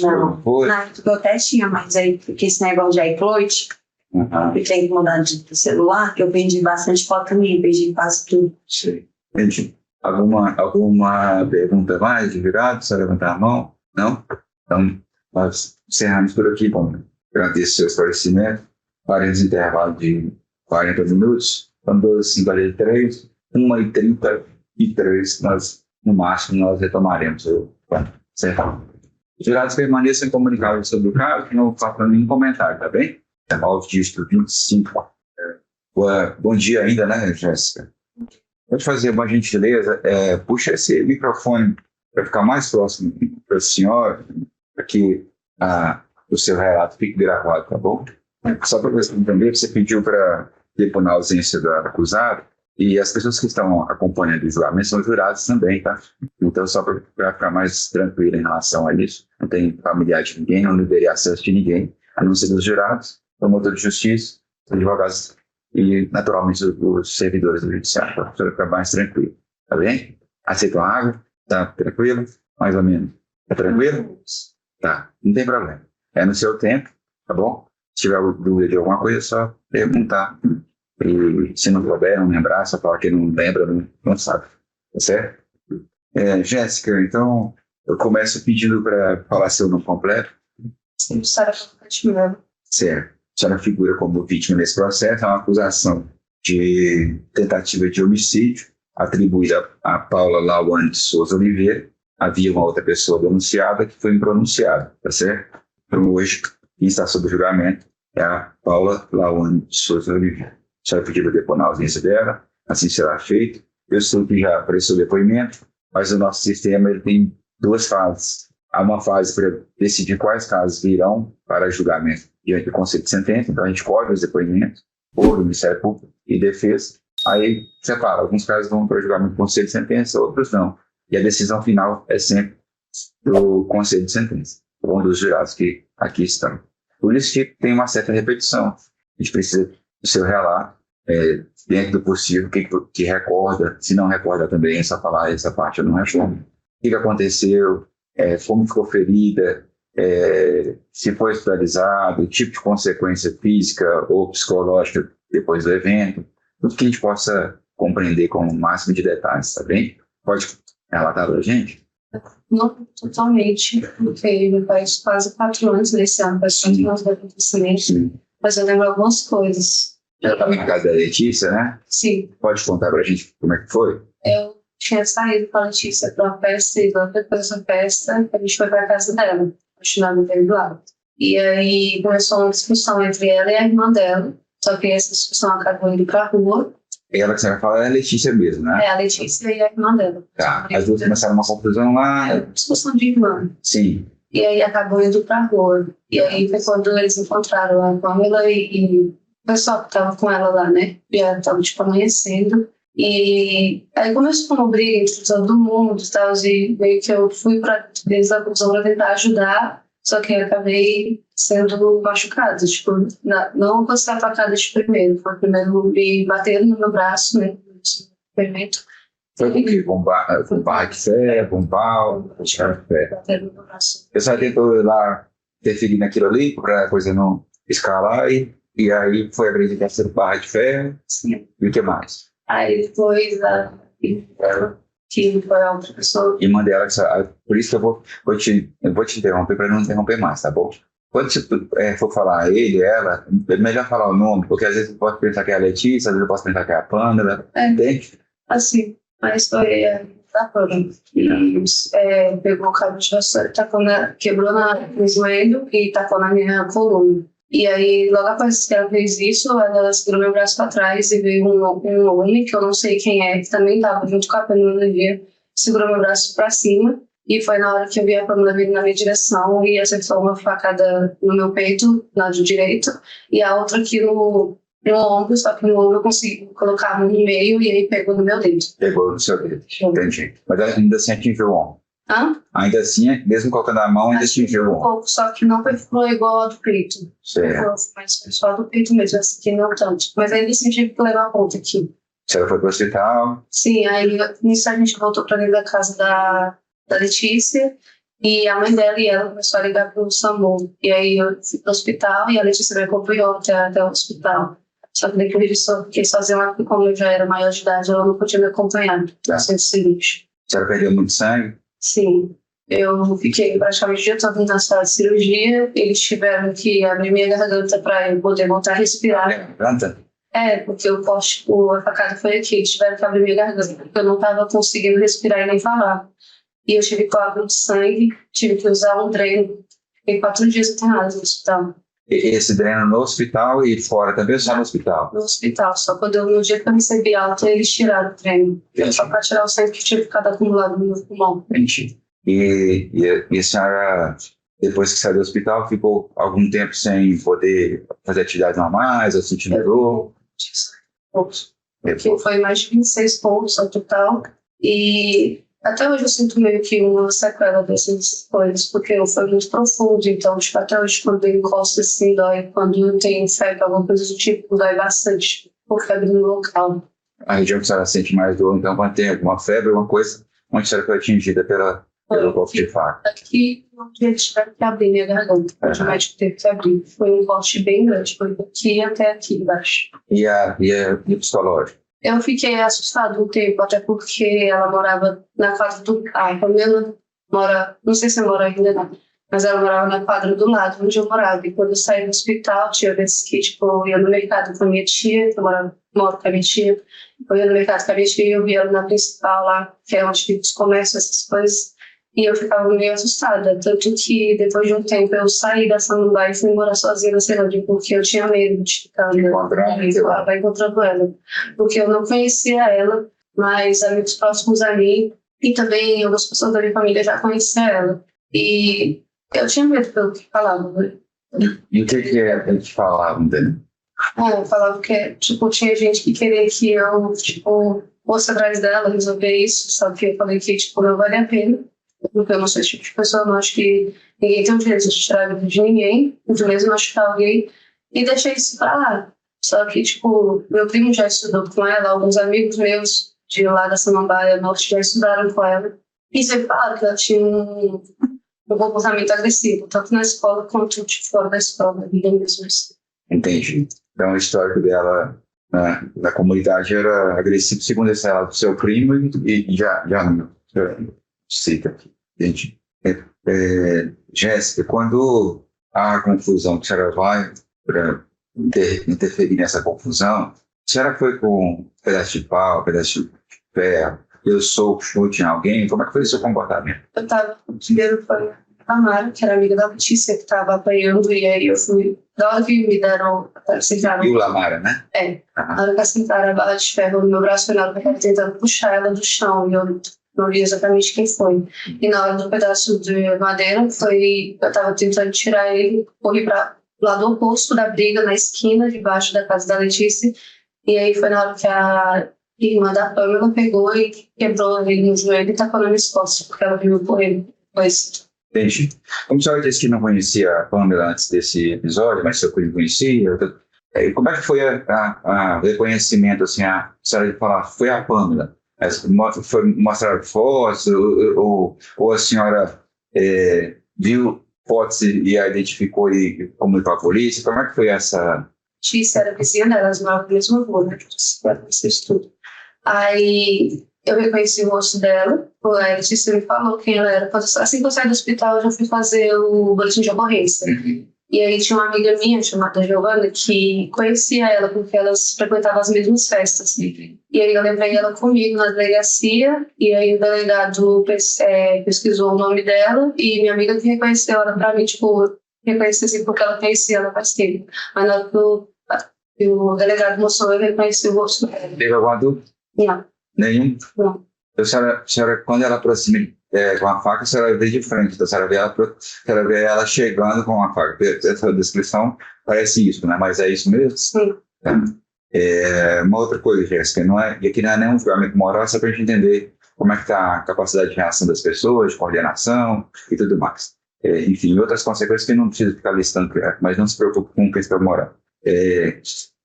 Não, Foi? na época eu até tinha, mas aí, porque esse negócio de iCloud, eu tenho que mudar de celular, que eu perdi bastante foto minha, perdi quase tudo. Sei. Entendi. Alguma pergunta mais de virado? Só levantar a mão? Não? Então, nós encerramos por aqui. Bom, agradeço o seu esclarecimento. Faremos intervalo de 40 minutos. São 12h53, 1h33. No máximo, nós retomaremos o encerramento. Os jurados permaneçam comunicados sobre o caso, que não façam nenhum comentário, tá bem? Intervalo dígito 25. Bom dia ainda, né, Jéssica? Pode fazer uma gentileza, puxa esse microfone para ficar mais próximo para o senhor, para que o seu relato fique gravado, tá bom? Só para você entender, você pediu para deponar a ausência do acusado, e as pessoas que estão acompanhando o julgamento são jurados também, tá? Então, só para ficar mais tranquilo em relação a isso, não tem familiar de ninguém, não deveria acesso de ninguém, a não ser dos jurados, promotor de justiça, advogados e, naturalmente, os servidores do judiciário, para ficar mais tranquilo, tá bem? Aceitam a água? Tá tranquilo? Mais ou menos. Tá tranquilo? Tá, não tem problema. É no seu tempo, tá bom? Se tiver dúvida de alguma coisa, é só perguntar. E se não souber, não lembrar, só falar que não lembra, não sabe. Tá certo? Jéssica, então, eu começo pedindo para falar seu nome completo. Sim, Sara Fatima. Certo. A senhora figura como vítima nesse processo, é uma acusação de tentativa de homicídio atribuída a Paula Lauane de Souza Oliveira. Havia uma outra pessoa denunciada que foi impronunciada, tá certo? Então, hoje, quem está sob julgamento é a Paula Lauane de Souza Oliveira. A senhora pediu para deponar a ausência dela, assim será feito. Eu sei que já apareceu o depoimento, mas o nosso sistema ele tem duas fases. Há uma fase para decidir quais casos virão para julgamento diante do Conselho de Sentença, então a gente colhe os depoimentos por Ministério Público e Defesa. Aí separa, alguns casos vão para o julgamento do Conselho de Sentença, outros não. E a decisão final é sempre do Conselho de Sentença, um dos jurados que aqui estão. Por isso que tem uma certa repetição. A gente precisa do seu relato, dentro do possível, que recorda, se não recorda também, só falar essa parte eu não recordo. O que aconteceu, como ficou ferida, se foi hospitalizado, tipo de consequência física ou psicológica depois do evento, tudo que a gente possa compreender com o máximo de detalhes, tá bem? Pode relatar para a gente? Não totalmente, porque meu pai quase 4 anos nesse ano, faz 4 anos do acontecimento, mas eu lembro algumas coisas. Ela estava na casa da Letícia, né? Sim. Pode contar para a gente como é que foi? Eu tinha saído com a Letícia para uma festa e logo depois da festa a gente foi para a casa dela, continuando bem do lado. E aí começou uma discussão entre ela e a irmã dela, só que essa discussão acabou indo para a rua. E ela que você vai falar é a Letícia mesmo, né? É, a Letícia e a irmã dela. Tá, as duas começaram uma confusão lá. É, discussão de irmã. Sim. E aí acabou indo para a rua. E aí foi quando eles encontraram a Pamela e o pessoal que estava com ela lá, né? Já estava tipo amanhecendo. E aí começou uma briga entre todo mundo e tal, e meio que eu fui para eles da confusão para tentar ajudar, só que eu acabei sendo machucada, tipo, não vou ser atacada de primeiro, foi primeiro me bateram no meu braço, né, experimento. Foi com o quê? Com barra de ferro, com pau, tirar de ferro. Bateram no meu braço. Eu só tentou ir lá interferir naquilo ali, para a coisa não escalar, e aí foi agredido com barra de ferro. Sim. E o que mais? Aí depois que foi a outra pessoa. E mandei ela, por isso que eu vou te interromper para não interromper mais, tá bom? Quando você for falar ele, ela, é melhor falar o nome, porque às vezes eu posso pensar que é a Letícia, às vezes eu posso pensar que é a Pâmela, entende? Assim, mas foi a Pâmela. E pegou o cabo de vassoura, quebrou no joelho e tacou na minha coluna. E aí, logo após que ela fez isso, ela segurou meu braço para trás e veio um homem, que eu não sei quem é, que também estava junto com a Pâmela no dia, segurou meu braço para cima. E foi na hora que eu vi a Pâmela vindo na minha direção e acertou uma facada no meu peito, lado direito, e a outra aqui no ombro, só que no ombro eu consegui colocar a mão no meio e aí pegou no meu dedo. Pegou no seu dedo, entendi. Mas ela ainda assim atingiu o ombro. Ainda assim, mesmo colocando a mão, ainda atingiu o ombro. Um pouco, só que não foi igual a do peito. Certo. Mas foi só do peito mesmo, essa aqui não tanto. Mas ainda assim tive que levar a ponta aqui. Você foi para o hospital? Sim, aí nisso a gente voltou para dentro da casa da Letícia E a mãe dela e ela começou a ligar pro SAMU. E aí eu fui pro hospital e a Letícia me acompanhou até o hospital. Só que depois disso, fiquei sozinha, porque como eu já era maior de idade, ela não podia me acompanhar no centro cirúrgico. A senhora perdeu muito sangue? Sim. Eu fiquei praticamente o dia todo na sala de cirurgia. Eles tiveram que abrir minha garganta para eu poder voltar a respirar. Garganta? Porque o corte, a facada foi aqui. Eles tiveram que abrir minha garganta, porque eu não estava conseguindo respirar e nem falar. E eu tive coágulo de sangue, tive que usar um dreno. Fiquei 4 dias internada no hospital. Esse dreno no hospital e fora também, ou só no hospital? No hospital, só quando no dia que eu recebi alta, eles tiraram o dreno. Só para tirar o sangue que tinha ficado acumulado no meu pulmão. Entendi. E a senhora, depois que saiu do hospital, ficou algum tempo sem poder fazer atividades normais, ou sentindo dor? Porque foi mais de 26 pontos ao total. E até hoje eu sinto meio que uma sequela dessas coisas, porque foi muito profundo. Então, tipo, até hoje, quando eu encosto assim, dói. Quando eu tenho febre, alguma coisa do tipo, dói bastante. Por febre no local. A região que a senhora sente mais dor, então, quando tem alguma febre, alguma coisa, onde a senhora foi atingida pelo golpe de faca? Aqui, eles tiveram que abrir minha garganta. O médico teve que abrir. Foi um corte bem grande, foi daqui até aqui embaixo. E o psicológico? Eu fiquei assustada um tempo, até porque ela morava na quadra do... A Pamela mora... Não sei se ela mora ainda não, mas ela morava na quadra do lado, onde eu morava. E quando eu saí do hospital, tinha vezes que, tipo, eu ia no mercado com a minha tia, que eu moro com a minha tia. Eu ia no mercado com a minha tia e eu via ela na principal lá, que é onde fica os comércios, essas coisas. E eu ficava meio assustada, tanto que depois de um tempo eu saí da Samambaia e fui morar sozinha na Ceilândia, porque eu tinha medo de ficar vai encontrando ela. Porque eu não conhecia ela, mas amigos próximos a mim, e também algumas pessoas da minha família já conheciam ela. E eu tinha medo pelo que falavam, né? E o que eles falavam dele? Falavam que, tipo, tinha gente que queria que eu, tipo, fosse atrás dela, resolver isso, só que eu falei que, tipo, não vale a pena. Porque eu não sou esse tipo de pessoa, não acho que ninguém tem o direito de tirar a vida de ninguém, muito mesmo machucar alguém, e deixei isso pra lá. Só que, tipo, meu primo já estudou com ela, alguns amigos meus de lá da Samambaia Norte já estudaram com ela, e sempre falaram que ela tinha um comportamento agressivo, tanto na escola quanto de fora da escola, vida mesmo. Entendi. Então, o histórico dela na comunidade era agressivo, segundo ela, do seu primo, e já não cita aqui. Entendi. Jéssica, quando há confusão, que a senhora vai para interferir nessa confusão, a senhora foi com um pedaço de pau, um pedaço de ferro, eu sou chute em alguém, como é que foi o seu comportamento? Eu estava, primeiro foi a Mara, que era amiga da Letícia, que estava apanhando, e aí eu fui, da hora que me deram, E o Lamara, né? Na hora que assentaram a barra de ferro no meu braço, foi na hora que eu estava tentando puxar ela do chão, e eu não vi exatamente quem foi. E na hora do pedaço de madeira, eu estava tentando tirar ele, corri para o lado oposto da briga, na esquina, debaixo da casa da Letícia. E aí foi na hora que a irmã da Pamela pegou e quebrou ele no joelho e tacou nas minhas costas, porque ela viu correndo. Entendi. Como a senhora disse que não conhecia a Pamela antes desse episódio, mas seu primo conhecia, como é que foi o reconhecimento, assim, a senhora de falar, foi a Pamela? Foi mostrar fotos ou a senhora viu fotos e a identificou e comunicou à polícia? Como é que foi essa? Tícia era vizinha dela, elas moravam no mesmo rua, né? Tudo. Aí eu reconheci o rosto dela, a Tícia me falou quem ela era. Assim que eu saí do hospital, eu já fui fazer o boletim de ocorrência. E aí tinha uma amiga minha, chamada Giovana, que conhecia ela, porque elas frequentavam as mesmas festas. E aí eu levei ela comigo na delegacia, e aí o delegado pesquisou o nome dela, e minha amiga que reconheceu ela pra mim, tipo, reconheci assim, porque ela conhecia ela faz tempo. Mas na hora que o delegado mostrou, eu reconheci o rosto dela. Teve algum adulto? Não. Nenhum? Não. A senhora, quando ela aproxima com a faca, a senhora vê de frente, então a senhora vê ela chegando com a faca. Essa descrição parece isso, né? Mas é isso mesmo? Sim. Uma outra coisa, Jéssica, e aqui não é nenhum julgamento moral, é só para a gente entender como é que está a capacidade de reação das pessoas, de coordenação e tudo mais. Enfim, outras consequências que não precisa ficar listando, mas não se preocupe com questão moral.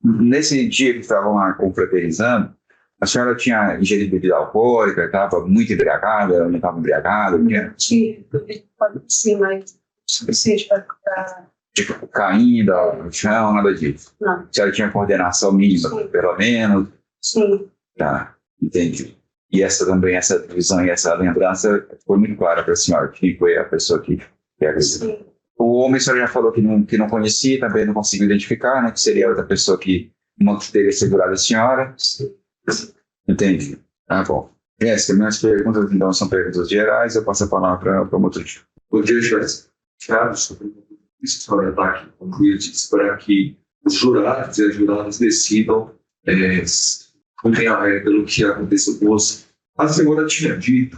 Nesse dia que estavam lá confraternizando, A senhora tinha ingerido bebida alcoólica, estava muito embriagada, não estava embriagada? Pode ser, mas suficiente para Tipo, caindo no chão, nada disso. Não. A senhora tinha coordenação mínima, Sim. pelo menos? Sim. Tá, entendi. E essa visão e essa lembrança foi muito clara para a senhora, quem foi a pessoa que agrediu. Sim. O homem, a senhora já falou que não conhecia, também não conseguiu identificar, né? Que seria outra pessoa que teria segurado a senhora. Sim. Entendi. Tá bom. Jéssica, minhas perguntas, então, são perguntas gerais. Eu passo a palavra para o motorista. Bom dia, Jéssica. Thiago, sobre a história está aqui concluída, para que os jurados e as juradas decidam pelo que aconteceu conosco. A senhora tinha dito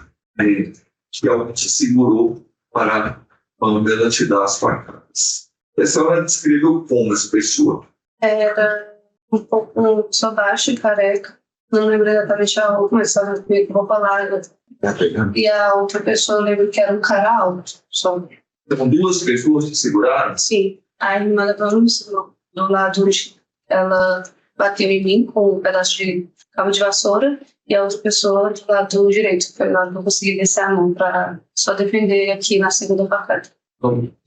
que alguém te segurou para Pamela te dar as facadas. A senhora descreveu como essa pessoa? Era um pouco só baixo e careca. Não lembro exatamente a roupa, mas estava meio com roupa larga. E a outra pessoa, eu lembro que era um cara alto. Só. Então, duas pessoas te seguraram? Sim. A irmã da Pamela me segurou do lado onde ela bateu em mim com um pedaço de cabo de vassoura e a outra pessoa do lado direito. Foi lá que eu consegui descer a mão para só defender aqui na segunda facada.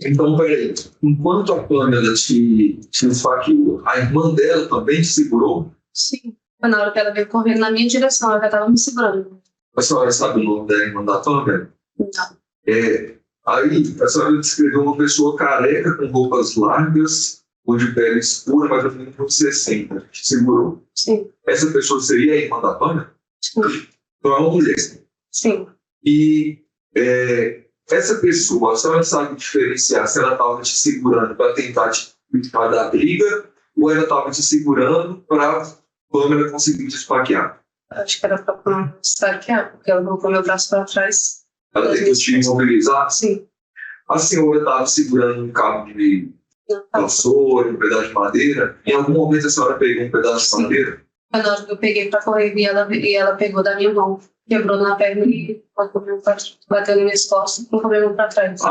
Então, peraí. Enquanto a Pamela te esfaqueou, a irmã dela também te segurou? Sim. Foi na hora que ela veio correndo na minha direção, ela já estava me segurando. A senhora sabe o nome da irmã da Pamela? Não. Aí, a senhora descreveu uma pessoa careca com roupas largas ou de pele escura, mais ou menos uns 60, que te segurou. Sim. Essa pessoa seria a irmã da Pamela? Sim. Então é uma mulher. Sim. E essa pessoa, a senhora sabe diferenciar se ela estava te segurando para tentar te limpar da briga ou ela estava te segurando para Pamela conseguir te esfaquear? Acho que era para esfaquear, porque ela colocou meu braço para trás. Ela tentou te imobilizar? Sim. A senhora estava segurando um cabo de vassoura, um pedaço de madeira. Em algum momento a senhora pegou um pedaço de madeira? Foi na hora que eu peguei para correr e ela pegou da minha mão. Quebrou na perna e bateu nas minhas costas e colocou minha mão para trás.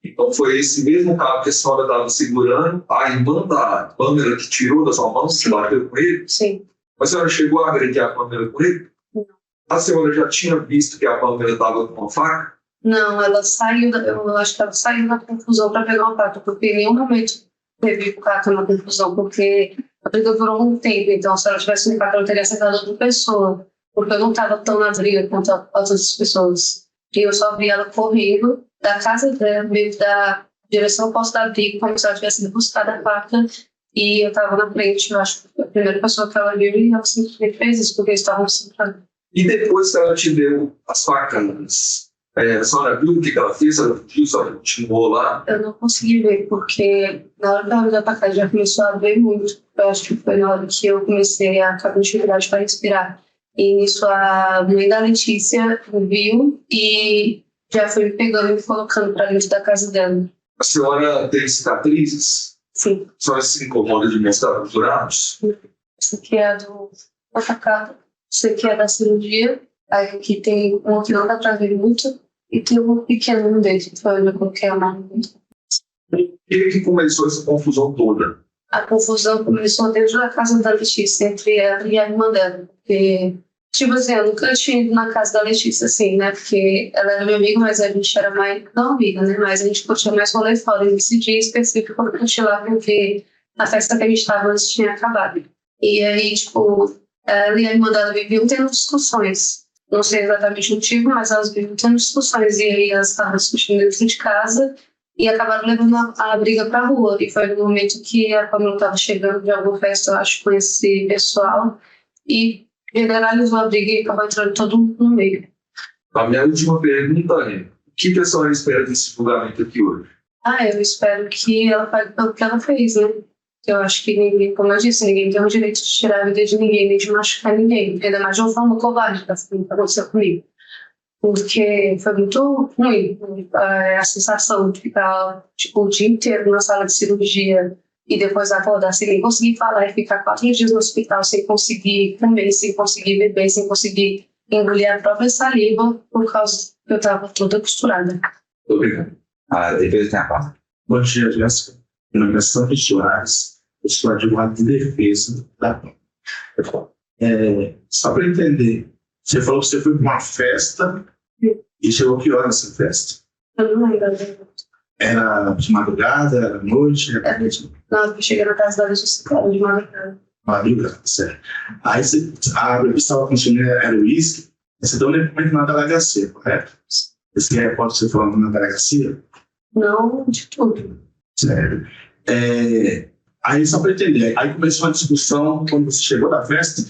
Então foi esse mesmo cabo que a senhora estava segurando, a irmã da Pamela que tirou da sua mão, que bateu com ele? Sim. A senhora chegou a agredir a Pamela com ele? Não. A senhora já tinha visto que a Pamela estava com uma faca? Não, ela saiu, eu acho que ela saiu da confusão para pegar uma faca, porque em nenhum momento teve faca na confusão, porque a briga durou um tempo, então se ela tivesse uma faca, ela teria acertado outra pessoa, porque eu não estava tão na briga quanto as outras pessoas. E eu só vi ela correndo da casa dela, meio da direção oposta da briga, como se ela tivesse buscado a faca, e eu estava na frente, eu acho que foi a primeira pessoa que ela viu, e ela simplesmente fez isso, porque eles estavam se separando. E depois que ela te deu as facadas, a senhora viu o que ela fez? Ela fugiu, só continuou lá? Eu não consegui ver, porque na hora que ela olhou para cá já começou a ver muito. Eu acho que foi na hora que eu comecei a ficar com dificuldade para respirar. E nisso a mãe da Letícia viu e já foi me pegando e me colocando para dentro da casa dela. A senhora tem cicatrizes? Sim. A senhora se incomoda de mostrar para os jurados? Esse aqui é da facada, esse aqui é da cirurgia. Aí aqui tem um que não dá pra ver muito e tem um pequeno dele, que foi onde eu coloquei a mão. E que começou essa confusão toda? A confusão começou dentro da casa da Letícia, entre ela e a irmã dela. Porque, tipo assim, eu nunca tinha ido na casa da Letícia, assim, né? Porque ela era minha amiga, mas a gente era mais... Não amiga, né? Mas a gente curtia mais rolê fora. E nesse dia específico eu curti lá porque a festa que a gente tava antes tinha acabado. E aí, tipo, ela e a irmã dela viviam tendo discussões. Não sei exatamente o motivo, mas elas viviam tendo discussões. E aí elas estavam discutindo dentro de casa e acabaram levando a briga para a rua. E foi no momento que a Pamela estava chegando de alguma festa, eu acho, com esse pessoal, e generalizou a briga e acabou entrando todo mundo no meio. A minha última pergunta é: o que a senhora espera desse julgamento aqui hoje? Eu espero que ela pague pelo que ela fez, né? Eu acho que ninguém, como eu disse, ninguém tem o direito de tirar a vida de ninguém, nem de machucar ninguém. Ainda mais de uma forma covarde, assim, que aconteceu comigo. Porque foi muito ruim a sensação de ficar tipo, o dia inteiro na sala de cirurgia e depois acordar sem nem conseguir falar e ficar 4 dias no hospital sem conseguir comer, sem conseguir beber, sem conseguir engolir a própria saliva por causa que eu estava toda costurada. Muito obrigado. Depois tem a palavra. Bom dia, Jéssica. Meu nome é Santos Soares. Eu sou advogado de defesa da Pamela. Só para entender, você falou que você foi para uma festa e chegou que hora nessa festa? Eu não lembro. Era de madrugada, era à noite? Não, eu cheguei na casa da Letícia de madrugada. Madrugada, certo. Aí a bebida estava consumindo era o uísque, você deu um depoimento na delegacia, correto? Esse repórter que você falou na delegacia? Não de tudo. Sério. Aí só para entender, aí começou uma discussão quando você chegou da festa?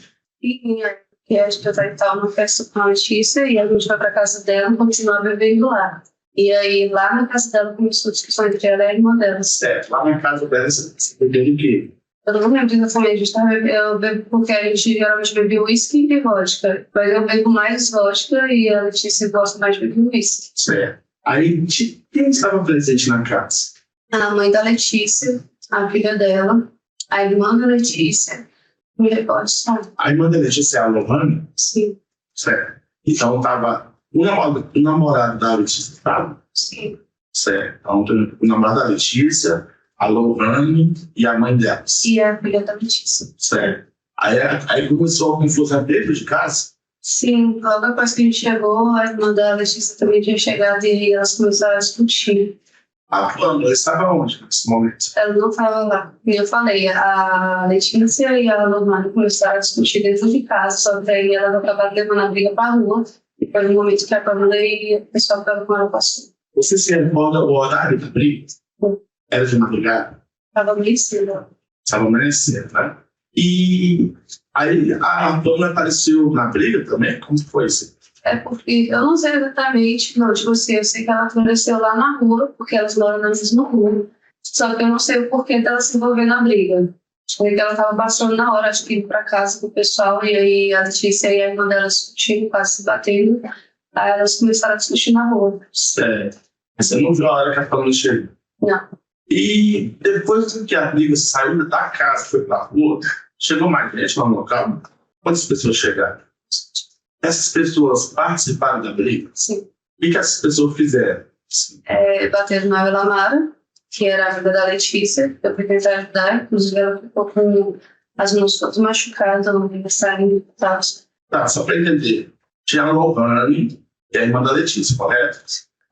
E que a gente estava numa festa com a Letícia e a gente foi para casa dela e continuava bebendo lá. E aí lá na casa dela começou a discussão entre ela e a irmã dela. Certo, lá na casa dela você entendeu o quê? Eu não lembro exatamente, eu bebo porque a gente geralmente bebe uísque e vodka. Mas eu bebo mais vodka e a Letícia gosta mais de beber uísque. Certo. Aí quem estava presente na casa? A mãe da Letícia, a filha dela, a irmã da Letícia, me recordo só. A irmã da Letícia é a Lohane? Sim, Certo. Então estava o namorado da Letícia, estava? sim. Certo. Então o namorado da Letícia, a Lohane e a mãe delas. E a filha da Letícia. Certo. Aí começou a confusão dentro de casa? Sim, logo depois que a gente chegou, a irmã da Letícia também tinha chegado e elas começaram a discutir. A Pamela estava onde nesse momento? Ela não estava lá. E eu falei, a Letícia e a Lohane começaram a discutir dentro de casa, só que aí elas acabaram levando a briga para a rua. E foi no momento que a Pamela e o pessoal que estava com ela passou. Você se recorda o horário da briga? Era de madrugada? Estava meio cedo. Estava amanhecendo, né? E aí a Pamela apareceu na briga também? Como foi isso? É porque, eu não sei exatamente, não, tipo assim, eu sei que ela apareceu lá na rua, porque elas moram na mesma rua. Só que eu não sei o porquê dela se envolver na briga. Foi que ela estava passando na hora, acho que indo para casa com o pessoal, e aí a Letícia e a irmã dela discutindo, quase se batendo. Aí elas começaram a discutir na rua. Certo. Você não viu a hora que a Pamela chegou? Não. E depois que a briga saiu da casa, foi pra rua, chegou mais gente no local? Quantas pessoas chegaram? Essas pessoas participaram da briga? Sim. O que essas pessoas fizeram? Bateram na Elamara, que era a vida da Letícia. Eu fui tentar ajudar, inclusive ela ficou com as mãos todas machucadas, ela não vinha saindo e tal. Tá, só para entender. Tinha a Lohane e a irmã da Letícia, correto?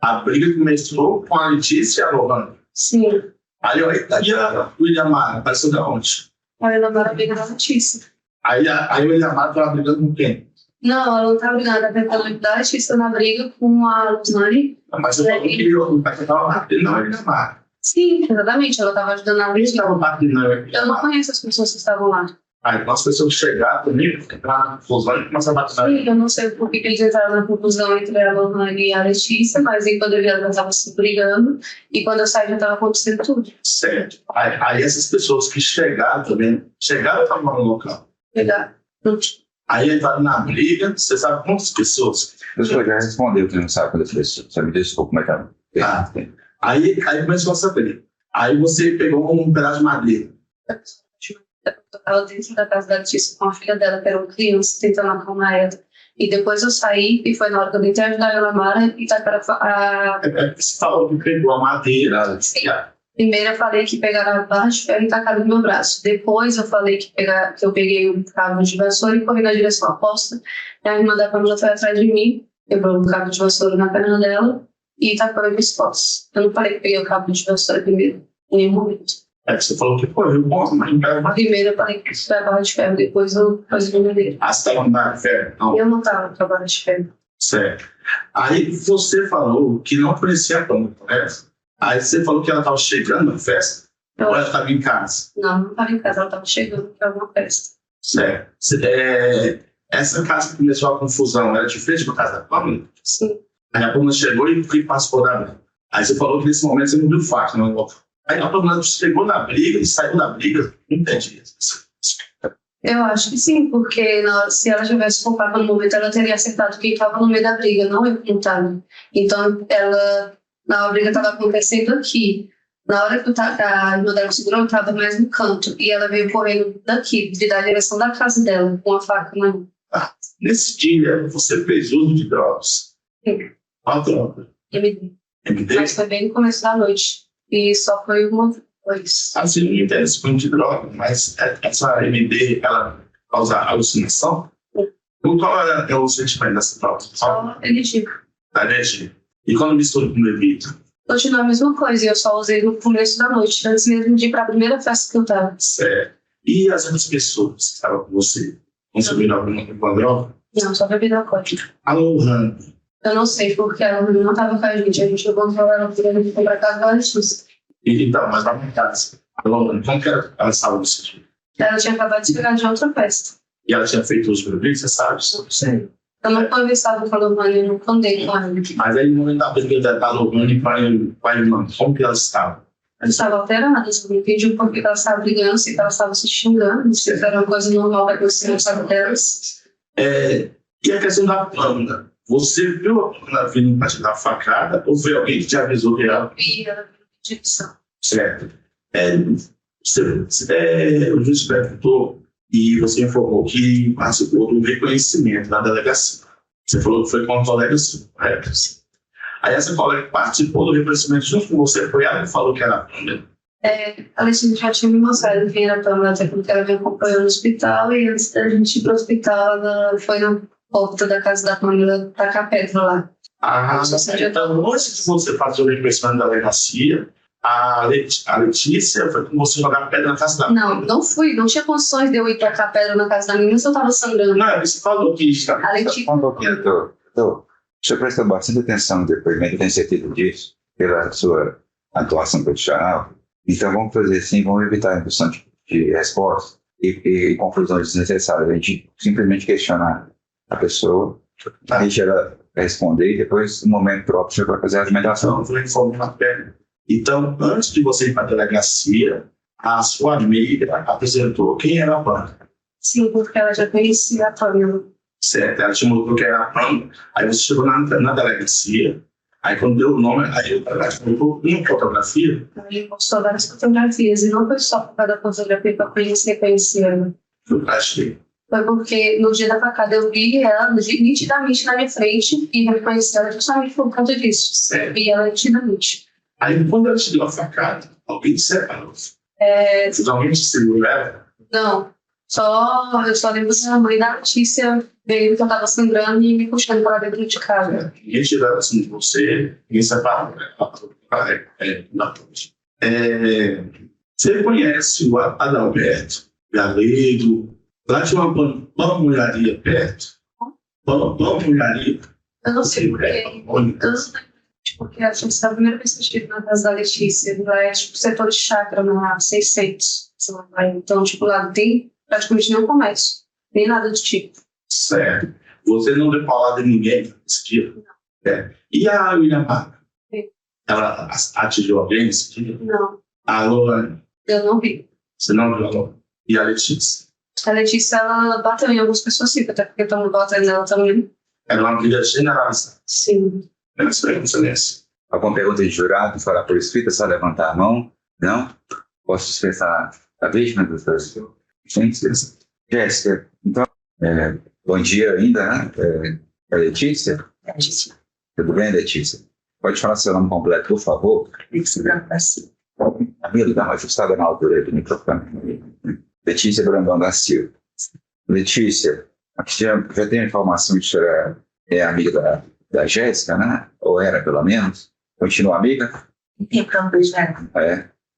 A briga começou com a Letícia e a Lohane. Sim. Aí a Williamara apareceu de onde? A Elamara briga da Letícia. Aí a Williamara estava brigando com quem? Não, ela não estava brigando, ela tentando ajudar a Letícia na briga com a Luzane. Mas você falou que o pai estava batendo na Williamara. Sim, exatamente, ela estava ajudando a Quem Letícia. estava batendo na Eu Williamara? não conheço as pessoas que estavam lá. Aí as pessoas chegaram também, entraram na confusão e começaram a bater na Sim, eu não sei por que eles entraram na confusão entre a Lohane e a Letícia, mas aí quando eu vi ela já estava se brigando e quando eu saí já estava acontecendo tudo. Certo. Aí essas pessoas que chegaram também, chegaram e estavam no local. Pegar. Aí entraram na briga, você sabe quantas pessoas? Você já respondeu que não sabe quantas pessoas. Você me desculpa, como é que é? Ah, aí começou essa briga. Aí você pegou um pedaço de madeira. Eu estava dentro da casa da Letícia com a filha dela, que era uma criança, tentando acalmar ela. E depois eu saí, e foi na hora que eu tentei ajudar a Elamara e tacaram a... Você falou que pegou a madeira. Sim. Primeiro eu falei que pegaram a barra de ferro e tacaram no meu braço. Depois eu falei que eu peguei um cabo de vassoura e corri na direção oposta. E a irmã da Pamela foi atrás de mim, quebrou um cabo de vassoura na perna dela e tacou nas minhas costas. Eu não falei que peguei o cabo de vassoura primeiro, em nenhum momento. Você falou que foi bom, mas não pega mais. Primeiro eu falei que foi a barra de ferro, depois eu fazia o verdadeiro. Ah, você estava na ferro? Não. Eu não estava com a barra de ferro. Certo. Aí você falou que não conhecia a Pamela, correto? Aí você falou que ela estava chegando na festa, ou ela estava em casa? Não estava em casa, ela estava chegando para uma festa. Certo. Essa casa que começou a confusão era diferente da casa da Pamela? Sim. Aí a Pamela chegou e passou da briga. Aí você falou que nesse momento você não viu fato, não. Aí a Pamela chegou na briga e saiu da briga, não entendi. Eu acho que sim, porque se ela tivesse culpado no momento, ela teria acertado quem estava no meio da briga, não eu que estava. Então, a briga estava acontecendo aqui. Na hora que a irmã dela segurou, eu estava mais no canto. E ela veio correndo daqui, da direção da casa dela, com a faca na mão. Nesse dia, você fez uso de drogas. Sim. Qual droga? MD. MD? Mas foi bem no começo da noite. E só foi uma vez. Assim, não me interessa muito de droga, mas essa MD, ela causar alucinação? Qual é o sentimento dessa droga? Só energia. A energia. E quando mistura com bebida? Continua a mesma coisa, eu só usei no começo da noite, antes mesmo de ir para a primeira festa que eu tava. Certo. E as outras pessoas que estavam com você? Consumiram alguma droga? Não, só bebida alcoólica. A Lohane. Eu não sei, porque ela não estava com a gente encontrou ela por ele para casa da Letícia. Então, mas lá em casa. A Lohane, como que ela estava nesse dia? Ela tinha acabado de chegar de outra festa. E ela tinha feito os bebidas, você sabe? Sim. Eu não conversava com a Lohane, eu não contei com ela. Mas aí, no momento da briga da Lohane para a irmã, como que ela estava? Ela estava alterada, eu não entendi por que ela estava brigando, se ela estava se xingando, se era uma coisa normal para acontecer na casa delas. E a questão da Pamela? Você viu a Pamela vindo para te dar facada ou foi alguém que te avisou que ela? E ela viu de direção. Certo. O juiz perguntou e você informou que participou do reconhecimento na delegacia. Você falou que foi com uma colega sua, correto? Aí essa colega que participou do reconhecimento junto com você, foi ela que falou que era a Pamela? A Letícia já tinha me mostrado quem era a Pamela, até porque ela me acompanhou no hospital, e antes da gente ir para o hospital, ela foi na porta da casa da Pamela tacar pedra lá. Então, antes de você fazer o reconhecimento da delegacia, a Letícia foi com você jogar pedra na casa da Pamela? Não fui, não tinha condições de eu ir tacar pedra na casa da menina se eu estava sangrando. Não, você falou que está. A Letícia. Um pouquinho, doutor. Você prestou bastante atenção no depoimento, tenho certeza disso, pela sua atuação profissional. Então vamos fazer assim, vamos evitar a indução de resposta e confusões desnecessárias. A gente simplesmente questionar a pessoa, deixa ela responder e depois, no momento próprio, você vai fazer a argumentação. Não, foi informe na perna. Então, antes de você ir para a delegacia, a sua amiga apresentou quem era a Pamela. Sim, porque ela já conhecia a Pamela. Certo, ela te mostrou que era a Pamela. Aí você chegou na delegacia, aí quando deu o nome, aí ela te colocou uma fotografia. Ele postou várias fotografias, e não foi só por causa da fotografia que eu conheci ela. Eu achei. Foi porque no dia da facada eu vi ela nitidamente na minha frente e reconheci ela justamente por conta disso. Certo. Vi ela nitidamente. Aí quando ela te deu a facada, alguém te separou. Alguém te segurou ela? Não. Eu só lembro da mãe da Letícia veio que eu tava sangrando e me puxando para dentro de casa. Ninguém tirou assim de você, ninguém separou ela. Você conhece o Adalberto Galego? Lá tinha uma pão-mulharia perto. Pão-mulharia. Eu não sei porque a gente a primeira vez que eu estive na casa da Letícia, lá é tipo setor de chácara, na 600. Então, tipo, lá não tem praticamente nenhum comércio, nem nada do tipo. Certo. Você não deu palavra de ninguém nesse dia? Não. E a William Marca? Sim. Ela atingiu alguém nesse dia? Não. A Lohane? Eu não vi. Você não viu a Lohane? E a Letícia? A Letícia, ela bateu em algumas pessoas, sim, até porque estamos batendo nela também. Era uma briga generalizada. Sim. Excelência. Alguma pergunta de jurado, falar por escrito, é só levantar a mão? Não? Posso dispensar a vítima, doutor? Sim, Jéssica, então, bom dia ainda, né? É Letícia? Letícia. Tudo bem, Letícia? Pode falar seu nome completo, por favor? Amigo, dá uma ajustada na altura do microfone. Letícia Brandão da Silva. Letícia, aqui já tem a informação de que a senhora é amiga da Jéssica, né? Ou era, pelo menos. Continua amiga?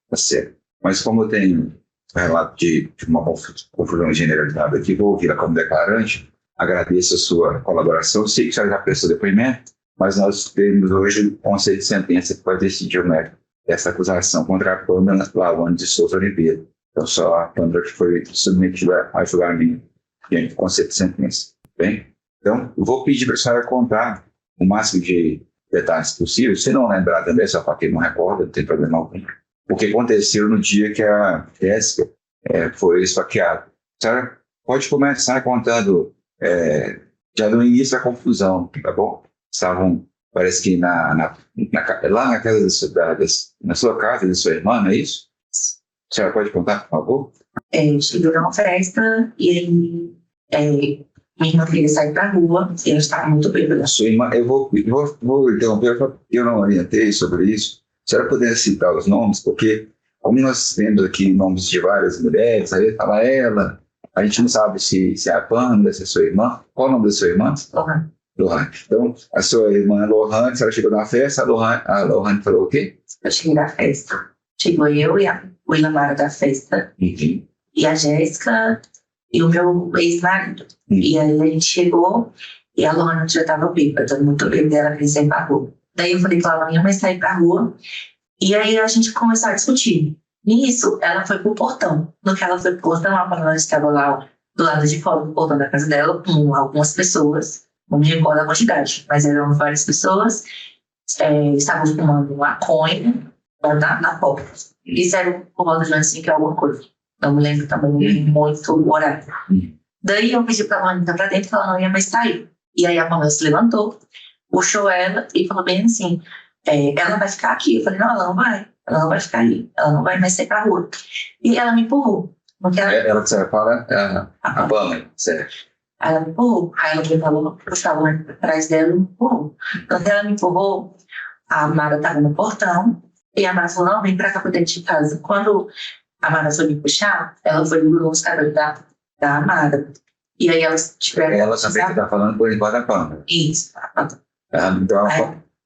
Tá certo. Mas como tem relato de uma confusão generalizada aqui, vou ouvir-la como declarante. Agradeço a sua colaboração. Sei que a senhora já prestou depoimento, mas nós temos hoje um conselho de sentença que vai decidir o mérito dessa acusação contra a Pamela Lawane de Souza Oliveira. Então, só a Pamela que foi submetida a julgamento diante do conselho de sentença. Bem? Então, eu vou pedir para a senhora contar o máximo de detalhes possível. Se não lembrar também, só para quem não recorda, não tem problema algum. O que aconteceu no dia que a Jéssica foi esfaqueada. A senhora pode começar contando já no início da confusão, tá bom? Estavam, parece que lá na casa na sua casa, da sua irmã, não é isso? A senhora pode contar, por favor? Cheguei numa festa e aí minha irmã queria sair pra rua e ela estava muito bêbada. Sua irmã, eu vou interromper, porque eu não orientei sobre isso. Se a senhora puder citar os nomes, porque como nós temos aqui nomes de várias mulheres, aí fala ela, A gente não sabe se é a Pamela, se é sua irmã. Qual o nome da sua irmã? Lohane. Lohane. Então, a sua irmã Lohane, se ela chegou na festa, a Lohane falou o quê? Eu cheguei na festa. Chegou eu e a Willamara da festa. Uhum. E a Jéssica e o meu ex-marido. E aí a gente chegou e a Lohane já estava bêbada, muito bêbada, ela queria sair pra rua. Daí eu falei que ela não ia mais sair pra rua. E aí a gente começou a discutir. Nisso, ela foi pro portão. No que ela foi pro portão, a Pamela estava lá do lado de fora do portão da casa dela com algumas pessoas. Não me recordo a quantidade, mas eram várias pessoas. Estavam fumando maconha na porta. Eles eram por volta de 5 ou alguma coisa. Não me lembro também muito o horário. Daí eu pedi pra ela entrar pra dentro, que ela não ia mais sair. E aí a Pamela se levantou, puxou ela e falou bem assim, ela vai ficar aqui. Eu falei, não, ela não vai. Ela não vai ficar ali. Ela não vai mais sair pra rua. E ela me empurrou. Ela que você fala, a Pamela, certo. Aí ela me empurrou. Aí ela falou, puxava atrás dela e me empurrou. Quando ela me empurrou, a Mara estava no portão. E a Mara falou, não, vem pra cá pra dentro de casa. Quando a Mara foi me puxar, ela foi nos cabelos da Mara. E aí elas tiveram... Ela também que tá falando por enquanto da Pamela. Isso. Então,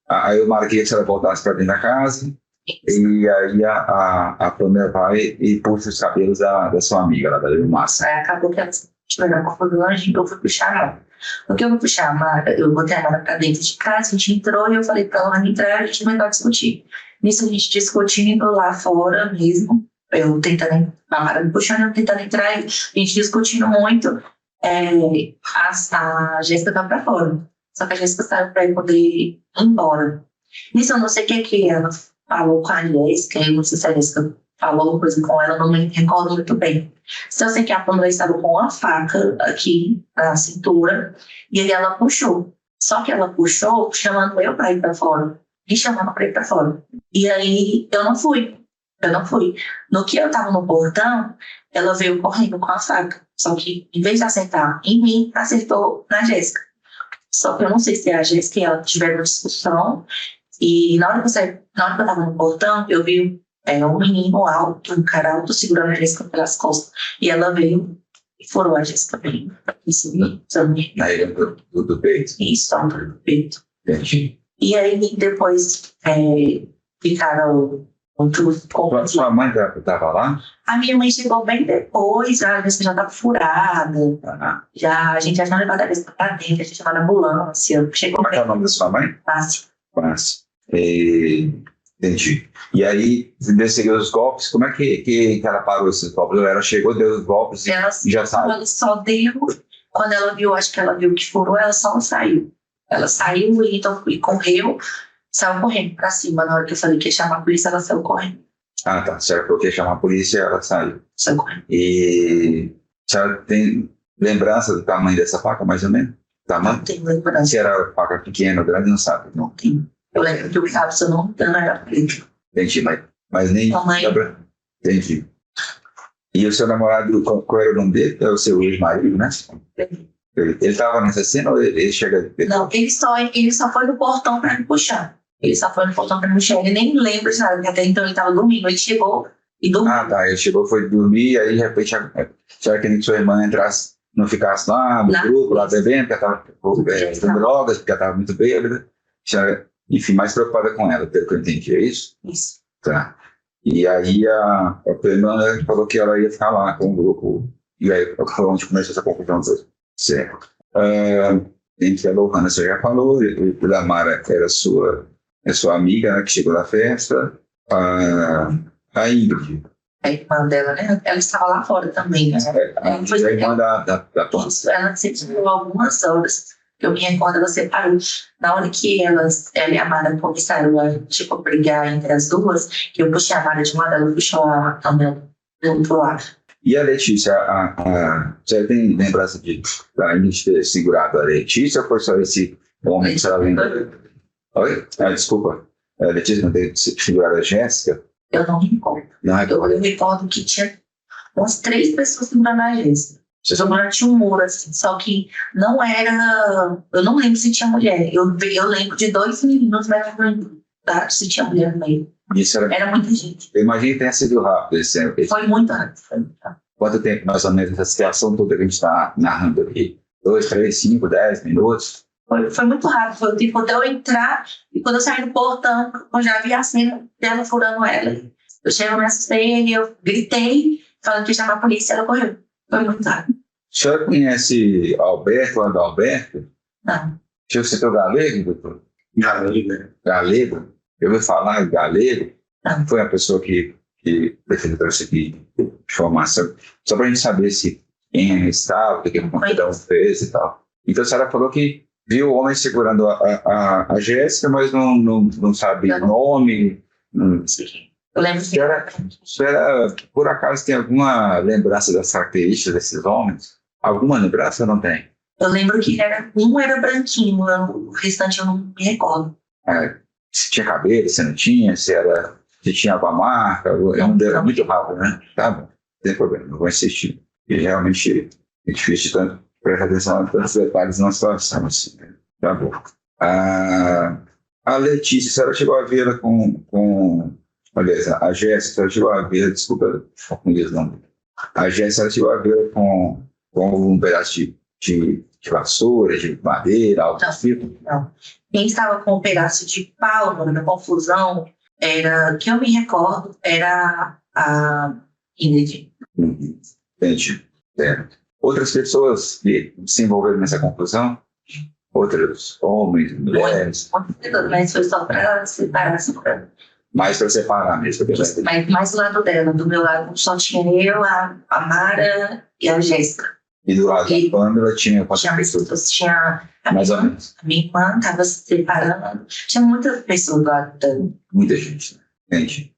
aí o Mara queria que ela voltasse pra dentro da casa. E aí a Pamela vai e puxa os cabelos da sua amiga, lá da Massa. Aí acabou que elas tiveram uma confusão, eu fui puxar ela. No que eu fui puxar a Mara, eu botei a Mara pra dentro de casa, a gente entrou e eu falei pra ela entrar, a gente começou a discutir. Nisso a gente discutindo lá fora mesmo, eu tentando, a Mara me puxando, eu tentando entrar, a gente discutindo muito, a Jéssica tava pra fora. Só que a Jéssica saiu pra poder ir embora. Nisso eu não sei o que ela falou com a Jéssica, eu não sei se a Jéssica falou coisa com ela, não me recordo muito bem. Só sei que a Pamela estava com uma faca aqui na cintura e aí ela puxou. Só que ela puxou chamando eu para ir para fora. Me chamando para ir para fora. E aí eu não fui. No que eu estava no portão, ela veio correndo com a faca. Só que em vez de acertar em mim, acertou na Jéssica. Só que eu não sei se a Jéssica e ela tiveram uma discussão. E na hora que eu estava no portão, eu vi um menino alto, um cara alto, segurando a Jéssica pelas costas. E ela veio e furou a Jéssica bem. Isso, Aí do peito. Isso, do peito. Entendi. E aí depois ficaram com Sua mãe estava lá? A minha mãe chegou bem depois, a Jéssica já estava furada. A gente já tinha levado a Jéssica pra dentro, a gente chamou a ambulância. Chegou Como é o nome da sua mãe? Fácil. Entendi. E aí, desceu os golpes, como é que ela parou esses golpes? Ela chegou, deu os golpes e já saiu? Ela só deu, quando ela viu, acho que ela viu que furou, ela só saiu. Ela saiu e correu, saiu correndo pra cima. Na hora que eu falei que ia chamar a polícia, ela saiu correndo. Ah, tá, certo, porque chamar a polícia, ela saiu. Saiu correndo. E a senhora tem lembrança do tamanho dessa faca, mais ou menos? Tamanho? Não tenho lembrança. Se era faca pequena ou grande, não sabe. Não tenho. Eu lembro que o cabo, se eu não me engano, era preto. Entendi, mas nem... Entendi. E o seu namorado, qual era o nome dele? É o seu ex-marido, né? Ele estava nessa cena ou ele chega... Não, ele só foi no portão pra me puxar. Ele nem lembra de nada, porque até então ele estava dormindo. Ele chegou e dormiu. Ah, tá. Ele chegou, foi dormir, e aí de repente já queria que sua irmã entrasse, não ficasse lá no grupo, lá bebendo, porque ela estava com drogas, porque ela estava muito bêbada. Enfim, mais preocupada com ela, pelo que eu entendi, é isso? Isso. Tá. E aí a irmã falou que ela ia ficar lá com o grupo. E aí foi onde começou essa confusão toda. Certo. Entre a Lohane, você já falou, o Lamara era sua amiga, né, que chegou na festa. A Ingrid. A irmã dela, né? Ela estava lá fora também. Né? A irmã da Isso, ela separou algumas horas. Eu me recordo, ela separou. Na hora que ela e a Mara começaram a brigar entre as duas, que eu puxei a Mara de um lado, ela puxou a Pamela do outro lado. E a Letícia, você tem lembrança da Ingrid ter segurado a Letícia ou foi só esse homem que você lembra? Oi? Desculpa. A Letícia não ter segurado a Jéssica? Eu não me recordo. Eu me recordo que tinha umas 3 pessoas segurando a Jéssica. Tinha um muro, assim, só que não era... Eu não lembro se tinha mulher. Eu lembro de 2 meninos, mas não lembro se tinha mulher no meio. Era muita gente. Eu imagino que tenha sido rápido esse tempo. Foi muito rápido. quanto tempo mais ou menos essa situação toda que a gente está narrando aqui? 2, 3, 5, 10 minutos? Foi muito rápido, foi o tempo de eu entrar e quando eu saí do portão, eu já vi a cena dela furando ela. Eu cheguei, eu me assustei, eu gritei, falando que ia chamar a polícia, ela correu. Foi muito rápido. A senhora conhece Alberto, Adalberto? Não. Deixa eu citar o Galego, doutor? Galego, né? Galego? Eu ouvi falar em Galego? Não. Foi a pessoa que defendeu isso aqui, informação, só para a gente saber se quem estava, o que cada um fez e tal. Então a senhora falou que viu o homem segurando a Jéssica, mas não sabe o nome. Eu lembro que A senhora, por acaso, tem alguma lembrança das características desses homens? Alguma lembrança ou não tem? eu lembro que um era branquinho, o restante eu não me recordo. Se tinha cabelo, se não tinha, se tinha alguma marca, era muito rápido, né? Tá bom, não tem problema, não vou insistir. E realmente é difícil de tanto prestar atenção a tantos detalhes numa situação assim, né? Tá bom. A Letícia, a senhora chegou a vê-la aliás, a Jéssica, a senhora chegou a vê-la, desculpa, com o nome. A Jéssica, a senhora chegou a vê-la com um pedaço de vassoura, de madeira, algo assim? Não. Quem estava com um pedaço de pau na confusão, que eu me recordo, era a Ingrid. Entendi. Outras pessoas que se envolveram nessa confusão? Outros homens, mulheres? Mas foi só para separar. Mais para separar mesmo. Mas mais do lado dela, do meu lado só tinha eu, a Mara e a Jéssica. E do lado da Pamela tinha pessoas, tinha mais ou menos. A minha irmã estava se separando. Tinha muitas pessoas do lado dela. Muita gente, né? Entendi.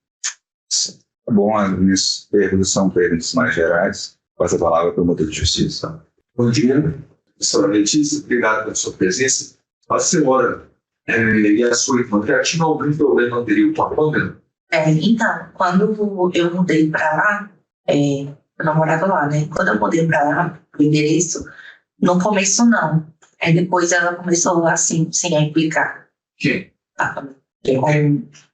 Tá bom, as minhas perguntas são perguntas mais gerais. Passo a palavra para o motor de justiça. Bom dia, senhora Letícia, obrigado pela sua presença. A senhora e a sua irmã já tinham algum problema anterior com a Pamela? Então, quando eu mudei para lá, eu não morava lá, né? Quando eu mudei para lá, o endereço, no começo não. Aí depois ela começou assim, sem a implicar. Quem?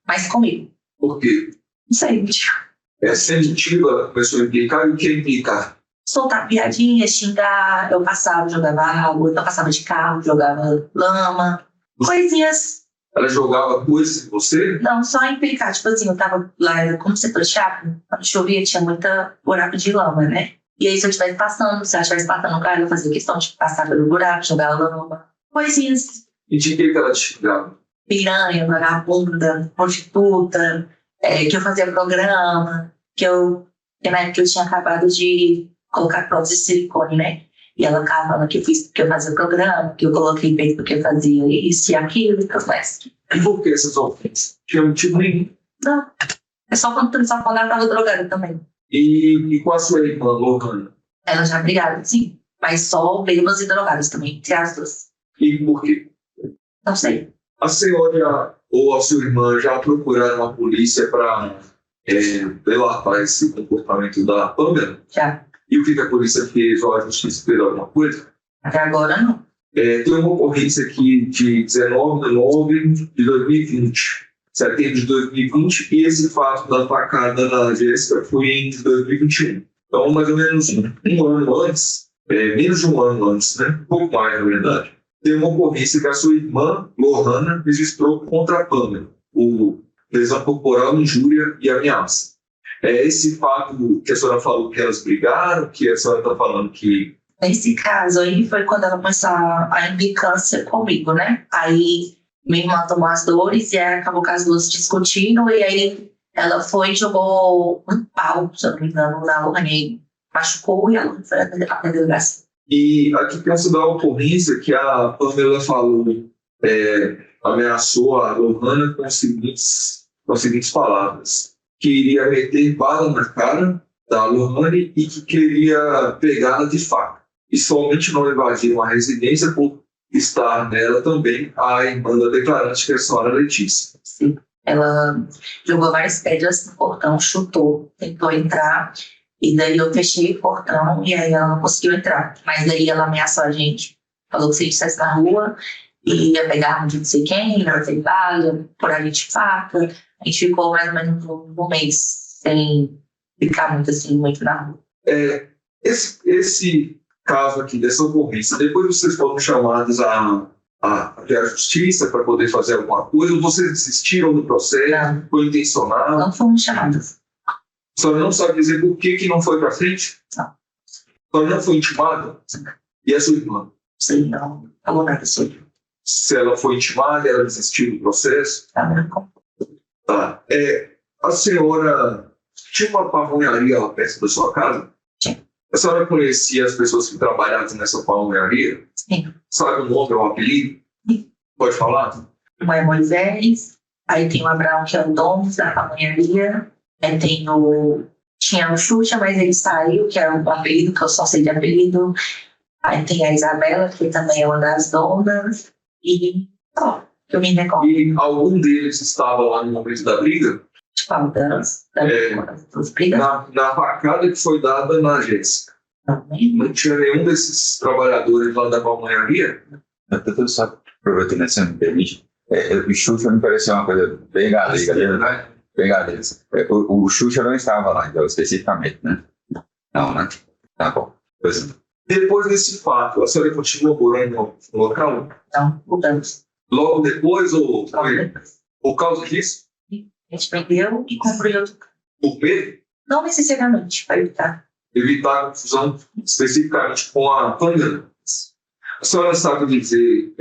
Mas comigo. Por quê? Não sei, tio. É sensitiva, começou a implicar, e o que é implicar? Soltar piadinha, xingar, eu passava, jogava água, eu passava de carro, jogava lama, coisinhas. Ela jogava coisas em você? Não, só implicar, tipo assim, eu tava lá, era como setor chato, quando chovia tinha muita buraco de lama, né? E aí se eu estivesse passando, se ela estivesse passando o carro, eu fazia questão de passar pelo buraco, jogar lama, coisinhas. E de que ela te xingava? Piranha, vagabunda, prostituta, que eu fazia programa, que na época eu tinha acabado de colocar prótese de silicone, né? E ela ficava falando que eu fazia programa, que eu coloquei peito porque eu fazia isso e aquilo, que eu faço. E por que essas ofensas? Tinha motivo nenhum? Não. É só quando ela estava drogada também. E com a sua irmã, Lohana? Elas já brigaram, sim. Mas só bêbadas e drogadas também, entre as duas. E por quê? Não sei. A senhora ou a sua irmã já procuraram a polícia para delatar esse comportamento da Pamela? Já. E o que a polícia fez? Ou a justiça fez alguma coisa? Até agora, não. Tem uma ocorrência aqui de 19 de nove de 2020. Setembro de 2020, e esse fato da facada da Jéssica foi em 2021. Então, mais ou menos um ano antes, menos de um ano antes, né? Um pouco mais, na verdade, tem uma ocorrência que a sua irmã, Lohana, registrou contra a Pamela, o lesão corporal, injúria e ameaça. Esse fato que a senhora falou que elas brigaram, que a senhora está falando que... Nesse caso aí foi quando ela começou a implicância comigo, né? Aí minha irmã tomou as dores e aí acabou com as duas discutindo e aí ela foi e jogou um pau, se eu não me engano, na Lohana e machucou e ela foi até a delegacia. E aqui penso da ocorrência que a Pamela falou, ameaçou a Lohana com as seguintes palavras: que iria meter bala na cara da Lohana e que queria pegá-la de faca. E somente não invadiram a residência por estar nela também a irmã da declarante, que é a senhora Letícia. Sim. Ela jogou várias pedras no portão, chutou, tentou entrar, e daí eu fechei o portão e aí ela não conseguiu entrar. Mas daí ela ameaçou a gente, falou que se a gente estivesse na rua, ia pegar de não sei quem, ia fazer bala, por ali de faca. A gente ficou mais ou menos um mês sem ficar muito assim, muito na rua. Esse caso aqui, dessa ocorrência, depois vocês foram chamados até a justiça para poder fazer alguma coisa, ou vocês desistiram do processo? Não. Foi intencional? Não fomos chamados. A senhora não sabe dizer por que não foi para frente? Não. A senhora não foi intimada? E a sua irmã? Sei, não. Falou nada sobre. Se ela foi intimada, ela desistiu do processo? Não. Tá. A senhora tinha uma pamonharia lá perto da sua casa? Sim. A senhora conhecia as pessoas que trabalhavam nessa pamonharia? Sim. Sabe o nome ou o apelido? Sim. Pode falar? Um é Moisés, aí tem o Abraão, que é o dono da pamonharia, aí tinha o Xuxa, mas ele saiu, que era um apelido, que eu só sei de apelido. Aí tem a Isabela, que também é uma das donas, e só, que eu me recordo. E algum deles estava lá no momento da briga? Tipo, das brigas. Na facada que foi dada na Jéssica. Não tinha nenhum desses trabalhadores lá da pamonharia? Eu só aproveitando essa me permite. O Xuxa me pareceu uma coisa bem galega, né? Bem galega. O Xuxa não estava lá, então, especificamente, né? Não, né? Tá bom. Pois é. Depois desse fato, a senhora continuou morando no local? Não, mudamos. Logo depois ou Logo foi depois. por causa disso? A gente vendeu e comprou outro carro. Por medo? Não necessariamente, para evitar. Evitar a confusão especificamente com a Pamela. A senhora sabe dizer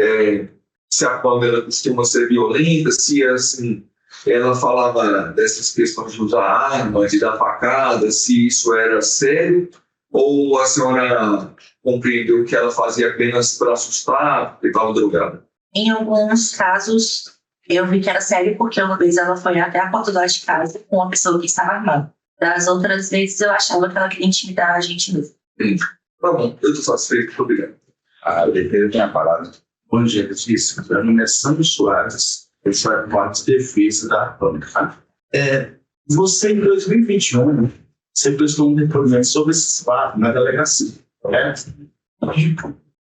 se a Pamela costuma ser violenta, se assim, ela falava dessas questões de usar arma, de dar facada, se isso era sério, ou a senhora compreendeu que ela fazia apenas para assustar porque estava drogada? Em alguns casos, eu vi que era sério, porque uma vez ela foi até a porta de casa com uma pessoa que estava armada. Das outras vezes, eu achava que ela queria intimidar a gente mesmo. Tá bom, eu estou satisfeito, muito obrigado. A defesa tem a palavra. Bom dia, Letícia. Meu nome é Sandro Soares, eu sou advogado de defesa da banca. Você, em 2021, você prestou um depoimento sobre esses fatos na delegacia, correto?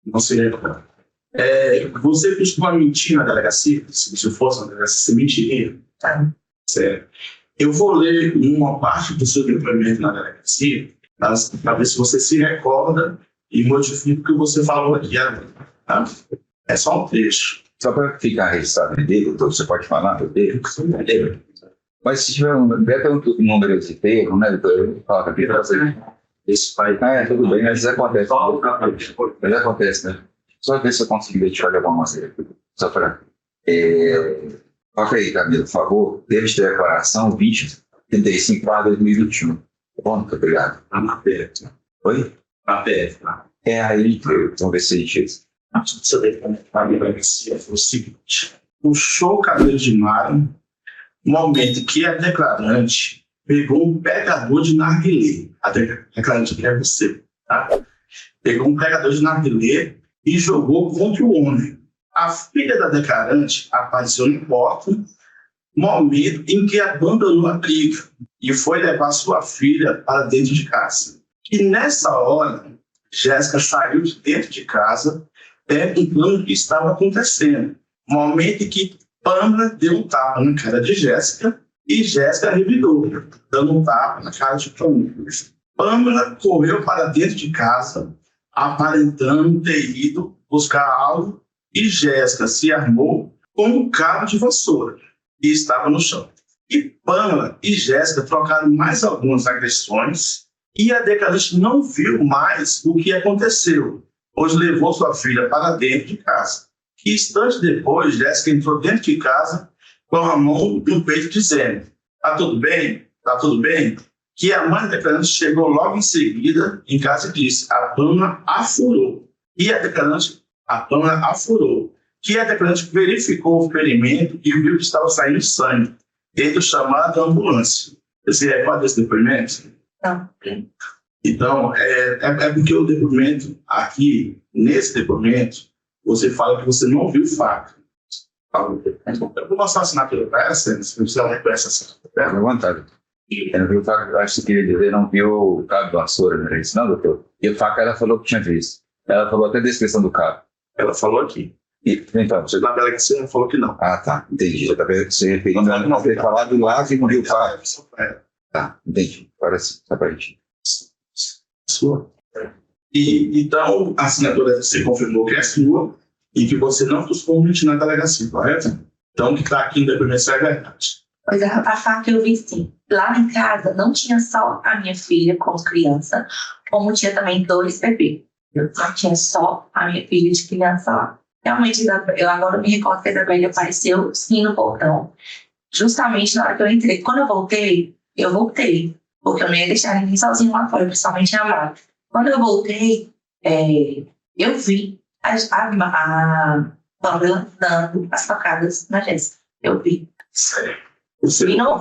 Não se lembra. Você costuma mentir na delegacia? Se você fosse na delegacia, você mentiria? Tá. Certo. Eu vou ler uma parte do seu depoimento na delegacia para ver se você se recorda e modifica o que você falou aqui agora. Tá? É só um trecho. Só para ficar registrado dele, doutor, você pode falar dele? Mas se tiver deve ter um número de termo, né, doutor? Eu falo para você. Esse pai. Tudo bem, mas isso acontece. Mas acontece, né? Só ver se eu consigo identificar de alguma maneira. Só para. Coloca aí, Camila, por favor. Termos de declaração 2035/2021. Tá bom? Muito obrigado. Tá na PF. Oi? Na PF, tá? Aí, vamos ver se a gente. Seu depoimento na delegacia foi o seguinte: puxou o cabelo de Mara, momento que a declarante pegou um pegador de narguilé. A declarante que é você, tá? Pegou um pegador de narguilé e jogou contra o homem. A filha da declarante apareceu na porta, momento em que abandonou a briga e foi levar sua filha para dentro de casa. E nessa hora, Jéssica saiu de dentro de casa, perguntando o que estava acontecendo. Momento em que Pamela deu um tapa na cara de Jéssica e Jéssica revidou, dando um tapa na cara de Pamela. Pamela correu para dentro de casa, aparentando ter ido buscar algo, e Jéssica se armou com um cabo de vassoura e estava no chão. E Pamela e Jéssica trocaram mais algumas agressões e a declarante não viu mais o que aconteceu, pois levou sua filha para dentro de casa. E instantes depois, Jéssica entrou dentro de casa com a mão no peito dizendo: "Tá tudo bem? Tá tudo bem?" Que a mãe da declarante chegou logo em seguida em casa e disse: "A Pamela afurou." E a Pamela afurou. Que a declarante verificou o ferimento e viu que estava saindo sangue. Ele chamou a ambulância. Você recorda desse depoimento? Não. Então, é porque o depoimento aqui, nesse depoimento, você fala que você não viu o fato. Eu vou mostrar a assinatura para essa, se você não reconhece a assinatura. À vontade. Eu não vi o faca, eu acho que você queria dizer, não viu o cabo de vassoura, não é isso, não, doutor? E o faca, ela falou que tinha visto. Ela falou até a descrição do cabo. Ela falou aqui. Então, você... Na delegacia ela falou que não. Ah, tá, entendi. Você referindo não ter falado lá e não viu o faca. Tá, entendi. Agora sim, só para a gente. sua. E, então, a assinatura você confirmou que é sua e que você não custou mentir na delegacia, correto? Então, o que está aqui no depoimento é verdade. Pois é, a faca eu vi sim. Lá em casa não tinha só a minha filha como criança, como tinha também 2 bebês. Não tinha só a minha filha de criança lá. Realmente, eu agora me recordo que a Isabelle apareceu sim no portão. Justamente na hora que eu entrei. Quando eu voltei, porque eu não ia deixar ninguém sozinho lá fora, principalmente a Mara. Quando eu voltei, eu vi a Pamela dando as facadas na Jéssica. Eu vi. Certo.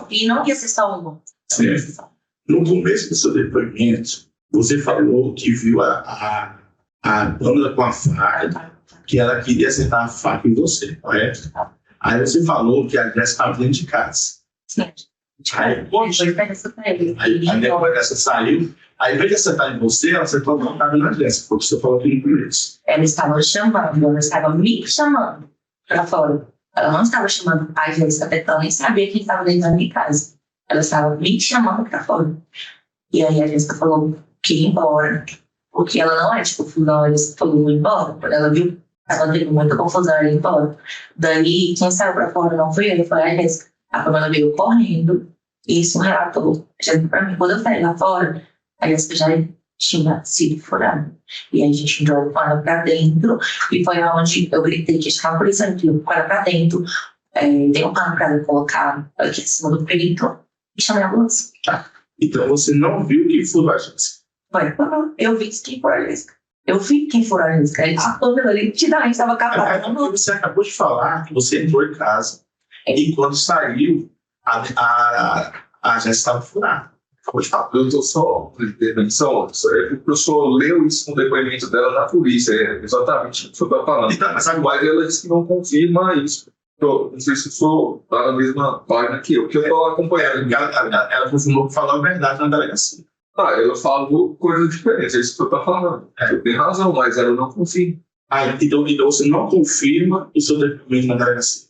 E não ia ser só uma. Certo. No começo do seu depoimento, você falou que viu a Pamela com a faca, que ela queria acertar a faca em você, correto? Aí você falou que a Jéssica estava dentro de casa. Sim. Aí, aí depois dessa saiu, aí ao invés de acertar em você, ela acertou a vontade na Jéssica, porque você falou que no começo. Ela estava me chamando para fora. Ela não estava chamando a Jéssica, até ela nem sabia quem estava dentro da minha casa. Ela estava me chamando para fora. E aí a Jéssica falou que ia embora. Porque ela não é tipo, não, eles falou embora. Quando ela viu, ela teve muita confusão, ela ia embora. Daí, quem saiu para fora não foi ele, foi a Jéssica. A Pamela veio correndo, e isso relatou para mim. Quando eu saí lá fora, a Jéssica já tinha sido furada. E aí a gente entrou com ela pra dentro, e foi onde eu gritei que estava por isso, eu com ela pra dentro, dei um pano pra ela colocar aqui em cima do peito, e chamei a ambulância. Então você não viu quem furou a Jéssica? Eu vi quem furou a Jéssica. Eu vi quem furou a Jéssica. Ele nitidamente estava capaz. Você acabou de falar que você entrou em casa, e quando saiu, a Jéssica estava furada. Eu estou só de intervenção, porque o senhor leu isso no depoimento dela na polícia, exatamente o que o senhor está falando. Então, mas ela disse que não confirma isso. Então, não sei se o senhor está na mesma página que eu estou acompanhando. Ela confirmou que falou a verdade na delegacia. Ela falou coisas diferentes, é isso que o senhor está falando. Eu tenho razão, mas ela não confirma. Então você não confirma o seu depoimento na delegacia?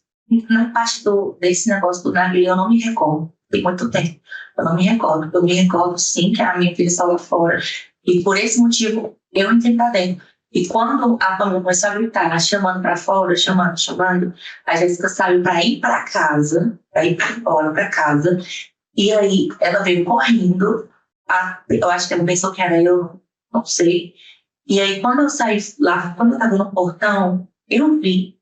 Na parte desse negócio do navio, eu não me recordo. Tem muito tempo. Eu não me recordo. Eu me recordo, sim, que a minha filha estava lá fora. E por esse motivo, eu entrei pra dentro. E quando a Pamela começou a gritar, chamando pra fora, chamando, a Jéssica saiu pra ir pra casa, pra ir embora pra casa. E aí, ela veio correndo. Eu acho que ela pensou que era eu, não sei. E aí, quando eu saí lá, quando eu estava no portão, eu vi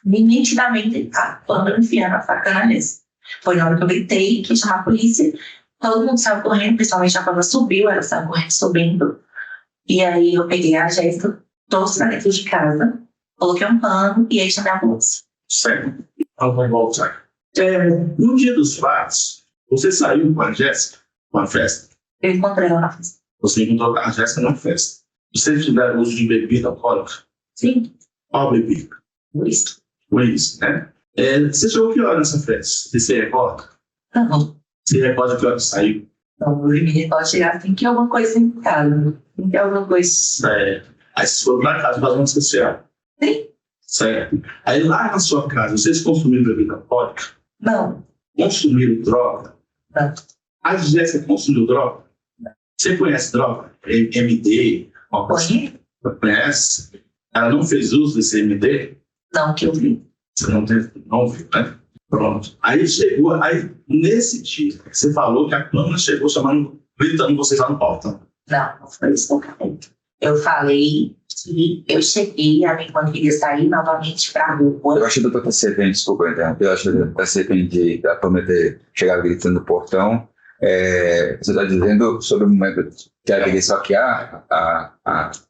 nitidamente a Pamela enfiando a faca na mesa. Foi na hora que eu gritei, que chamar a polícia. Todo mundo saiu correndo, principalmente a Pamela subiu, ela saiu correndo, subindo. E aí eu peguei a Jéssica, trouxe pra dentro de casa, coloquei um pano e aí chamei a polícia. Certo. Então vamos voltar. No dia dos fatos, você saiu com a Jéssica uma festa? Eu encontrei ela na festa. Você encontrou a Jéssica na festa. Vocês tiveram uso de bebida alcoólica? Sim. Qual bebida? Whisky. Whisky, né? Você chegou que hora nessa festa? Você se recorda? Não. Você recorda que hora saiu? Não, o menino pode chegar, tem que ter alguma coisa em casa. Tem que ter alguma coisa. Certo. Aí vocês foram pra casa fazer uma social? Sim. Certo. Aí lá na sua casa, vocês consumiram bebida alcoólica? Não. Consumiram droga? Não. A Jéssica consumiu droga? Não. Você conhece droga? MD? Conhece? Ela não fez uso desse MD? Não, que eu vi. Você não viu, né? Pronto. Aí chegou, nesse dia, você falou que a Pamela chegou gritando vocês lá no portão. Não foi isso que eu falei. Eu falei que eu cheguei, a minha irmã queria sair novamente pra rua. Eu acho que está servindo, desculpa, eu acho que está servindo da Pamela ter chegado gritando no portão. Você está dizendo sobre o momento que ela queria saquear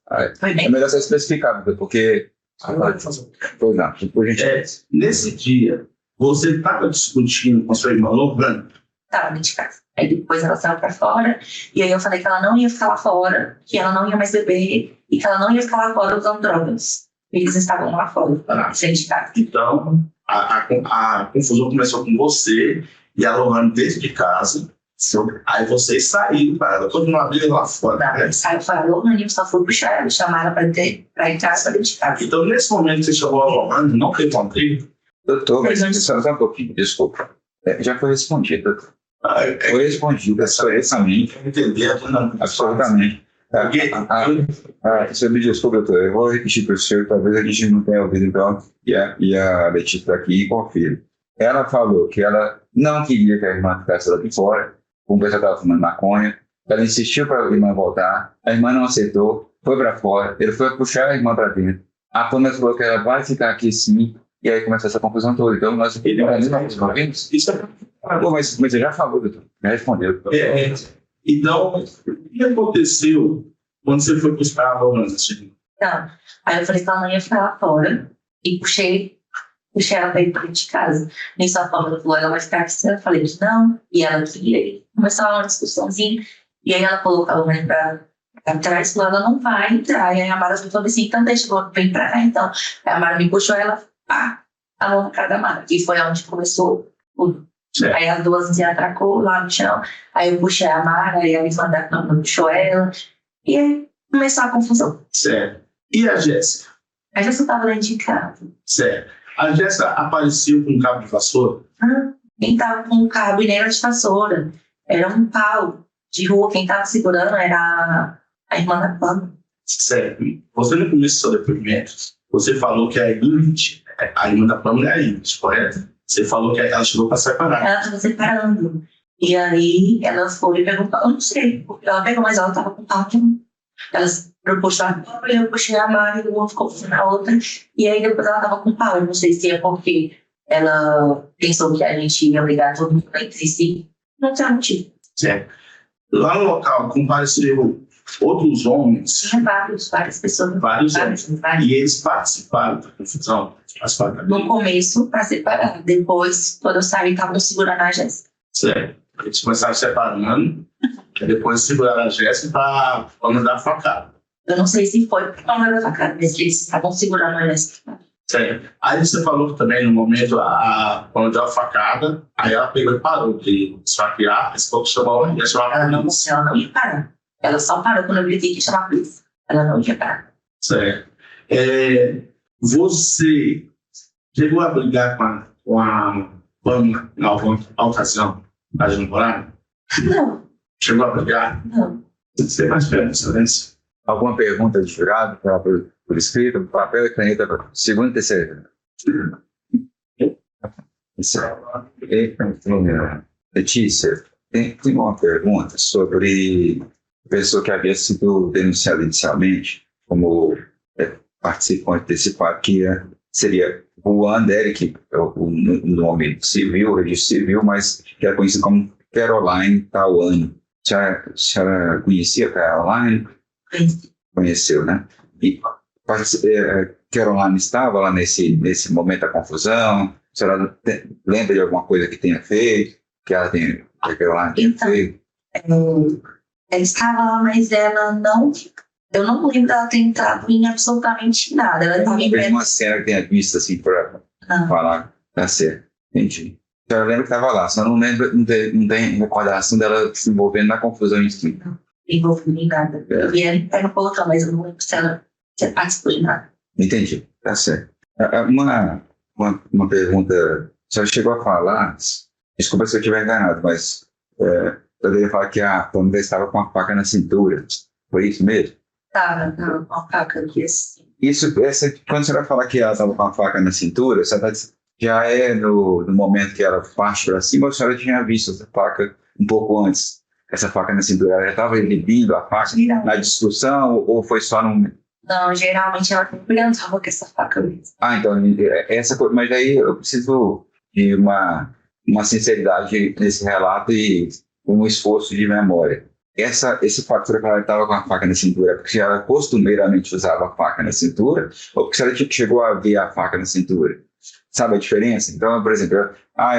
é melhor ser especificado, porque... Pois não, por gente. Nesse dia, você estava discutindo com a sua irmã Lohane? Estava dentro de casa. Aí depois ela saiu pra fora, e aí eu falei que ela não ia ficar lá fora, que ela não ia mais beber, e que ela não ia ficar lá fora usando drogas. Eles estavam lá fora, dentro de casa. Então, a confusão começou com você e a Lohane dentro de casa. Aí vocês saíram para ela, todo mundo abriu lá fora. Não, saiu para a Lohane, eu só fui puxar ela, chamar ela para entrar para dentro de casa. Então, nesse momento que você chamou a Lohane, não teve uma briga? Doutor, mas só um pouquinho, desculpa. Já foi respondido, doutor. Foi respondida corretamente. Entender, absolutamente. Porque Você me desculpa, doutor, eu vou repetir para o senhor, talvez a gente não tenha ouvido, então, e a Letícia está aqui e confira. Ela falou que ela não queria que a irmã ficasse lá de fora, como o pessoal estava fumando maconha, ela insistiu para a irmã voltar, a irmã não aceitou, foi para fora, ele foi puxar a irmã para dentro. A Pamela falou que ela vai ficar aqui sim, e aí começou essa confusão toda. Então, nós ouvimos. isso é. Pô, mas você já falou, doutor, já respondeu. Então, o que aconteceu quando você foi buscar a Laurana? Assim? Então, aí eu falei que a mãe ia ficar lá fora e puxei ela pra ir pra dentro de casa. Nisso a Pamela falou, ela vai ficar aqui. Eu falei que não, e ela queria. E começou uma discussãozinha, e aí ela colocou a mãe pra trás, falou, ela não vai entrar. E aí a Mara falou assim, então deixa, vem pra cá então. Aí a Mara me puxou, ela, a mão na cara da Mara. E foi onde começou tudo. Aí as duas se atracou lá no chão. Aí eu puxei a Mara, aí a minha irmã da cama puxou ela. E aí começou a confusão. Certo. E a Jéssica? A Jéssica tava dentro de casa. Certo. A Jéssica apareceu com um cabo de vassoura? Quem tava com o cabo e nem era de vassoura. Era um pau de rua. Quem tava segurando era a irmã da cama. Certo. Você no começo do seu depoimento, você falou que a irmã da Pamela é a Ingrid, correto? Você falou que ela chegou para separar. Ela estava separando. E aí ela foi e pegou, eu não sei, porque ela pegou, mas ela estava com o pau. Elas puxaram, eu puxei a Mari, uma ficou na outra, e aí depois ela estava com o pau. Eu não sei se é porque ela pensou que a gente ia brigar todo mundo entre si. Não tinha motivo. Certo. Lá no local compareceram outros homens. Tinha várias pessoas. Vários homens. E eles participaram da confusão. No começo, para separar. Depois, quando eu saí, estavam segurando a Jéssica. Certo. Eles começaram separando, e depois seguraram a Jéssica para mandar a facada. Eu não sei se foi para mandar a facada, mas eles estavam segurando a Jéssica. Certo. Aí você falou que também no momento, quando deu a facada, aí ela pegou e parou de esfaquear, esse pouco chamou e ia chamar a polícia. Ela não ia parar. Ela só parou quando eu gritei que ia chamar a polícia. Ela não ia parar. Certo. Você chegou a brigar com a Pamela em alguma ocasião da namorada? Não. Chegou a brigar? Não. Você mais perto, excelência? Alguma pergunta de jurado por escrito, papel e caneta, segunda e terceira? Letícia, tem uma pergunta sobre a pessoa que havia sido denunciada inicialmente como participante desse parque, que seria o Anderik, o nome civil, o registro civil, mas que era conhecido como Caroline Tawane. A senhora conhecia a Caroline? Conheceu, né? E Caroline estava lá nesse momento da confusão? A senhora lembra de alguma coisa que tenha feito? Que a Caroline tenha feito? Ela estava lá, mas ela não... Eu não lembro dela ter entrado em absolutamente nada. Ela estava em uma cena que tenha visto assim para falar. Tá certo. Entendi. Eu lembro que estava lá, só não lembro, não tem recordação dela se envolvendo na confusão em si. Não envolvendo em nada. E ela pega o pelotão, mas eu não lembro se ela participou de nada. Entendi. Tá certo. Uma pergunta. A senhora chegou a falar, desculpa se eu estiver enganado, mas eu deveria falar que a Pamela estava com a faca na cintura. Foi isso mesmo? Estava com a faca aqui assim. Quando a senhora fala que ela estava com a faca na cintura, já é no momento que ela parte para cima, ou a senhora tinha visto essa faca um pouco antes? Essa faca na cintura, ela já estava exibindo a faca na discussão, ou foi só num... Não, geralmente ela sempre andava com essa faca mesmo. Então, mas aí eu preciso de uma sinceridade nesse relato e um esforço de memória. Esse fato que ela estava com a faca na cintura, porque ela costumeiramente usava a faca na cintura, ou porque ela chegou a ver a faca na cintura? Sabe a diferença? Então, por exemplo,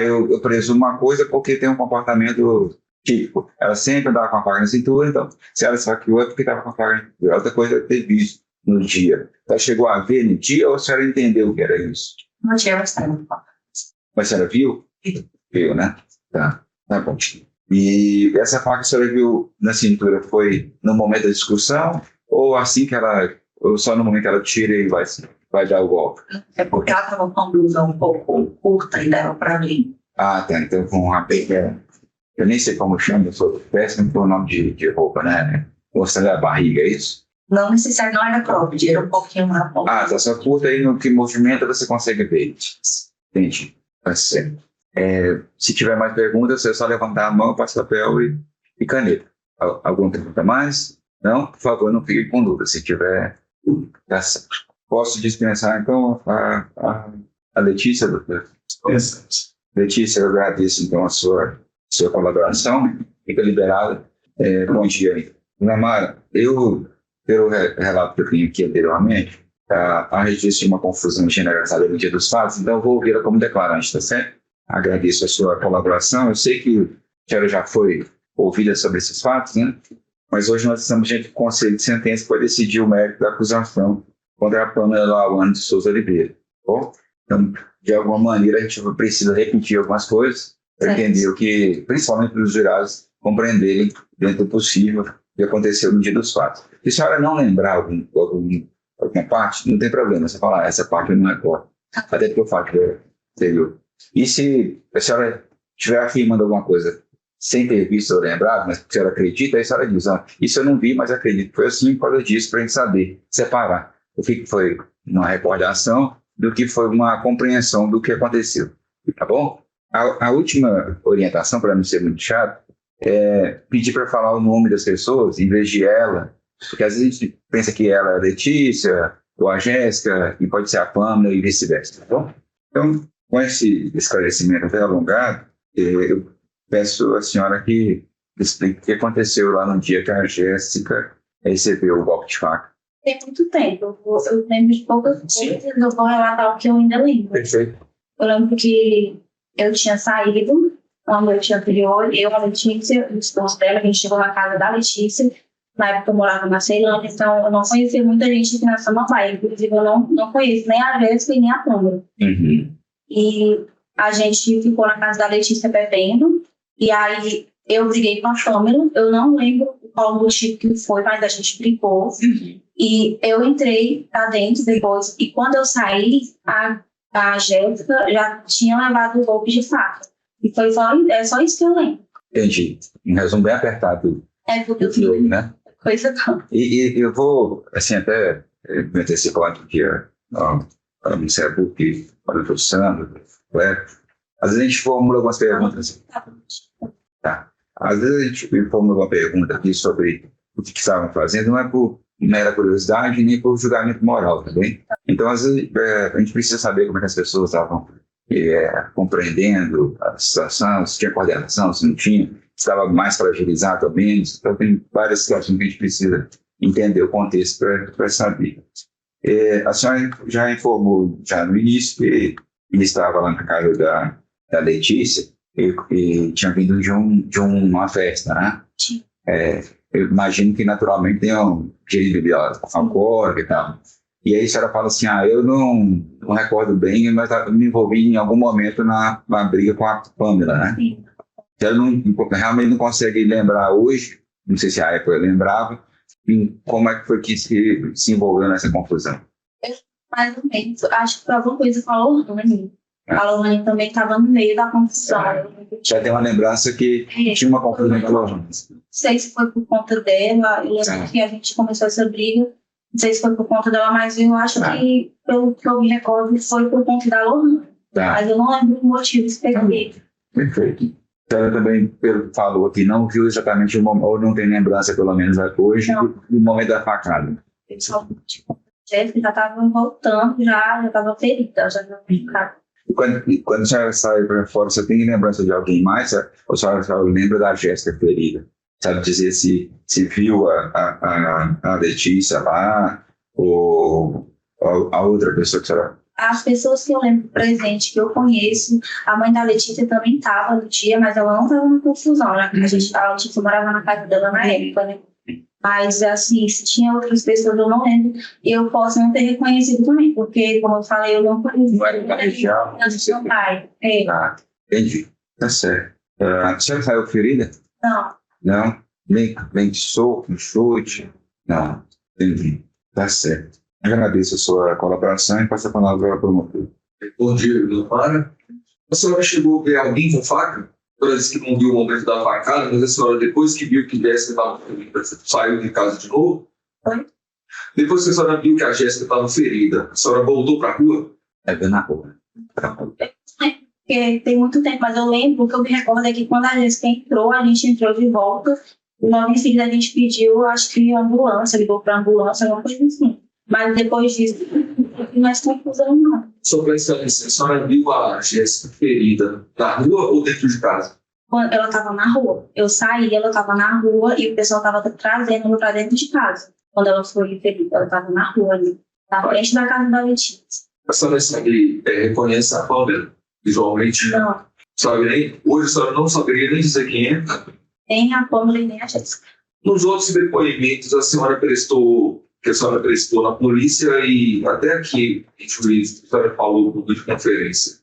eu presumo uma coisa porque tem um comportamento típico. Ela sempre andava com a faca na cintura, então, se ela esfaqueou é porque estava com a faca na cintura. Outra coisa é ter visto no dia. Ela chegou a ver no dia ou a senhora entendeu o que era isso? Não tinha bastante. Mas a senhora viu? Viu, né? Tá bom. E essa faca que a senhora viu na cintura foi no momento da discussão ou assim que ou só no momento que ela tira e vai dar o golpe? É porque ela estava com a blusa um pouco curta e dava para mim. Tá. Então com uma pequena... Eu nem sei como chama, eu sou péssimo por nome de roupa, né? mostrando a barriga, é isso? Não necessário, não era cropped, era um pouquinho mais. Ah, tá, só curta aí no que movimenta você consegue ver. Entendi, tá certo. Se tiver mais perguntas, é só levantar a mão, passar papel e caneta. Alguma pergunta mais? Não? Por favor, não fique com dúvida. Se tiver, tá certo. Posso dispensar, então, a Letícia, doutor? Letícia, eu agradeço, então, a sua colaboração. Fica liberada. Bom dia aí. Dona Mara, pelo relato que eu tenho aqui anteriormente, há registro de uma confusão generalizada no dia dos fatos, então eu vou ouvir-a como declarante, tá certo? Agradeço a sua colaboração. Eu sei que a senhora já foi ouvida sobre esses fatos, né? Mas hoje nós estamos diante do Conselho de Sentença que vai decidir o mérito da acusação contra a Pamela Lauane de Souza Oliveira. Tá bom? Então, de alguma maneira, a gente precisa repetir algumas coisas para entender o que, principalmente para os jurados, compreenderem dentro do possível o que aconteceu no dia dos fatos. Se a senhora não lembrar alguma parte, não tem problema. Você fala, essa parte não é correta. Até porque o fato é anterior. E se a senhora estiver afirmando alguma coisa sem ter visto ou lembrado, mas a senhora acredita, aí a senhora diz, isso eu não vi, mas acredito que foi assim por causa disso, para a gente saber, separar o que foi uma recordação do que foi uma compreensão do que aconteceu. Tá bom? A última orientação, para não ser muito chato, é pedir para falar o nome das pessoas, em vez de ela, porque às vezes a gente pensa que ela é a Letícia, ou a Jéssica, e pode ser a Pamela, e vice-versa. Tá bom? Então, com esse esclarecimento até alongado, eu peço à senhora que explique o que aconteceu lá no dia que a Jéssica recebeu o golpe de faca. Tem muito tempo. Eu lembro de poucas coisas, eu vou relatar o que eu ainda lembro. Perfeito. Eu lembro que eu tinha saído na noite anterior, eu, a Letícia, o esposo dela, a gente chegou na casa da Letícia. Na época eu morava na Ceilândia, então eu não conhecia muita gente aqui na Samambaia. Inclusive, eu não conheço nem a Jéssica e nem a Pâmela. Uhum. E a gente ficou na casa da Letícia bebendo. E aí eu briguei com a Pâmela. Eu não lembro qual o motivo que foi, mas a gente brigou. Uhum. E eu entrei lá dentro depois. E quando eu saí, a Jéssica já tinha levado o golpe de faca. E foi só isso que eu lembro. Entendi. Um resumo bem apertado Porque do filme, né? Coisa tão. E eu vou, assim, até me antecipar aqui para não ser porque para o Sandro, às vezes a gente formula algumas perguntas. Tá. Às vezes a gente formula uma pergunta aqui sobre o que estavam fazendo, não é por mera curiosidade nem por julgamento moral, tá bem? Então, às vezes, a gente precisa saber como é que as pessoas estavam compreendendo a situação, se tinha coordenação, se não tinha, se estava mais fragilizado ou menos. Então, tem várias situações que a gente precisa entender o contexto para saber. A senhora já informou já no início que ele estava lá na casa da Letícia e tinha vindo de uma festa, né? Sim. Eu imagino que naturalmente tem um jeito de beber alcoólico e tal. E aí a senhora fala assim, eu não recordo bem, mas eu me envolvi em algum momento na briga com a Pâmela, né? Sim. Ela realmente não consegue lembrar hoje, não sei se a época eu lembrava, como é que foi que se envolveu nessa confusão. Mais ou menos. Acho que foi alguma coisa com a Lohane. A Lohane também estava no meio da confusão. Já tem uma lembrança que tinha uma confusão com a Lohane. Não sei se foi por conta dela, eu lembro que a gente começou essa briga. Não sei se foi por conta dela, mas eu acho que, pelo que eu me recordo, foi por conta da Lohane. Mas eu não lembro o motivo específico. Perfeito. Ela também falou que não viu exatamente o momento, ou não tem lembrança, pelo menos hoje, do momento da facada. Jéssica já estava voltando, já estava ferida, já estava ficada. E quando a senhora sai para fora, você tem lembrança de alguém mais? Ou a senhora lembra da Jéssica ferida? Sabe dizer se viu a Letícia lá, ou a outra pessoa que a senhora... As pessoas que eu lembro presente, que eu conheço, a mãe da Letícia também estava no dia, mas ela não estava na confusão, né? A Letícia morava na casa dela na época, né? Mas, assim, se tinha outras pessoas, eu não lembro. E eu posso não ter reconhecido também, porque, como eu falei, eu não conheço. Não era da região. Meu pai. Entendi. Tá certo. A senhora saiu ferida? Não. Não? Nem de soco, de chute? Não. Entendi. Tá certo. Agradeço a sua colaboração e passo a palavra para o promotor. Bom dia, doutora. A senhora chegou a ver alguém com faca? Ela disse que não viu o momento da facada, mas a senhora, depois que viu que Jéssica estava ferida, saiu de casa de novo? Oi? Depois que a senhora viu que a Jéssica estava ferida, a senhora voltou para a rua? É na rua. Porque tem muito tempo, mas eu lembro que eu me recordo que quando a Jéssica entrou, a gente entrou de volta. E logo em seguida a gente pediu, acho que ambulância, ligou para ambulância, alguma coisa assim. Mas depois disso, não tem mais confusão, não. Só para esclarecer, a senhora viu a Jéssica ferida na rua ou dentro de casa? Quando ela estava na rua. Eu saí, ela estava na rua e o pessoal estava trazendo ela para dentro de casa. Quando ela foi ferida, ela estava na rua ali, na frente da casa da Letícia. A senhora reconhece a Pamela visualmente? Não, Sabe nem? Hoje a senhora não saberia nem dizer quem é. nem a Pâmela e nem a Jéssica. Nos outros depoimentos, a senhora prestou na polícia e até aqui em juízo, a senhora falou no vídeo conferência.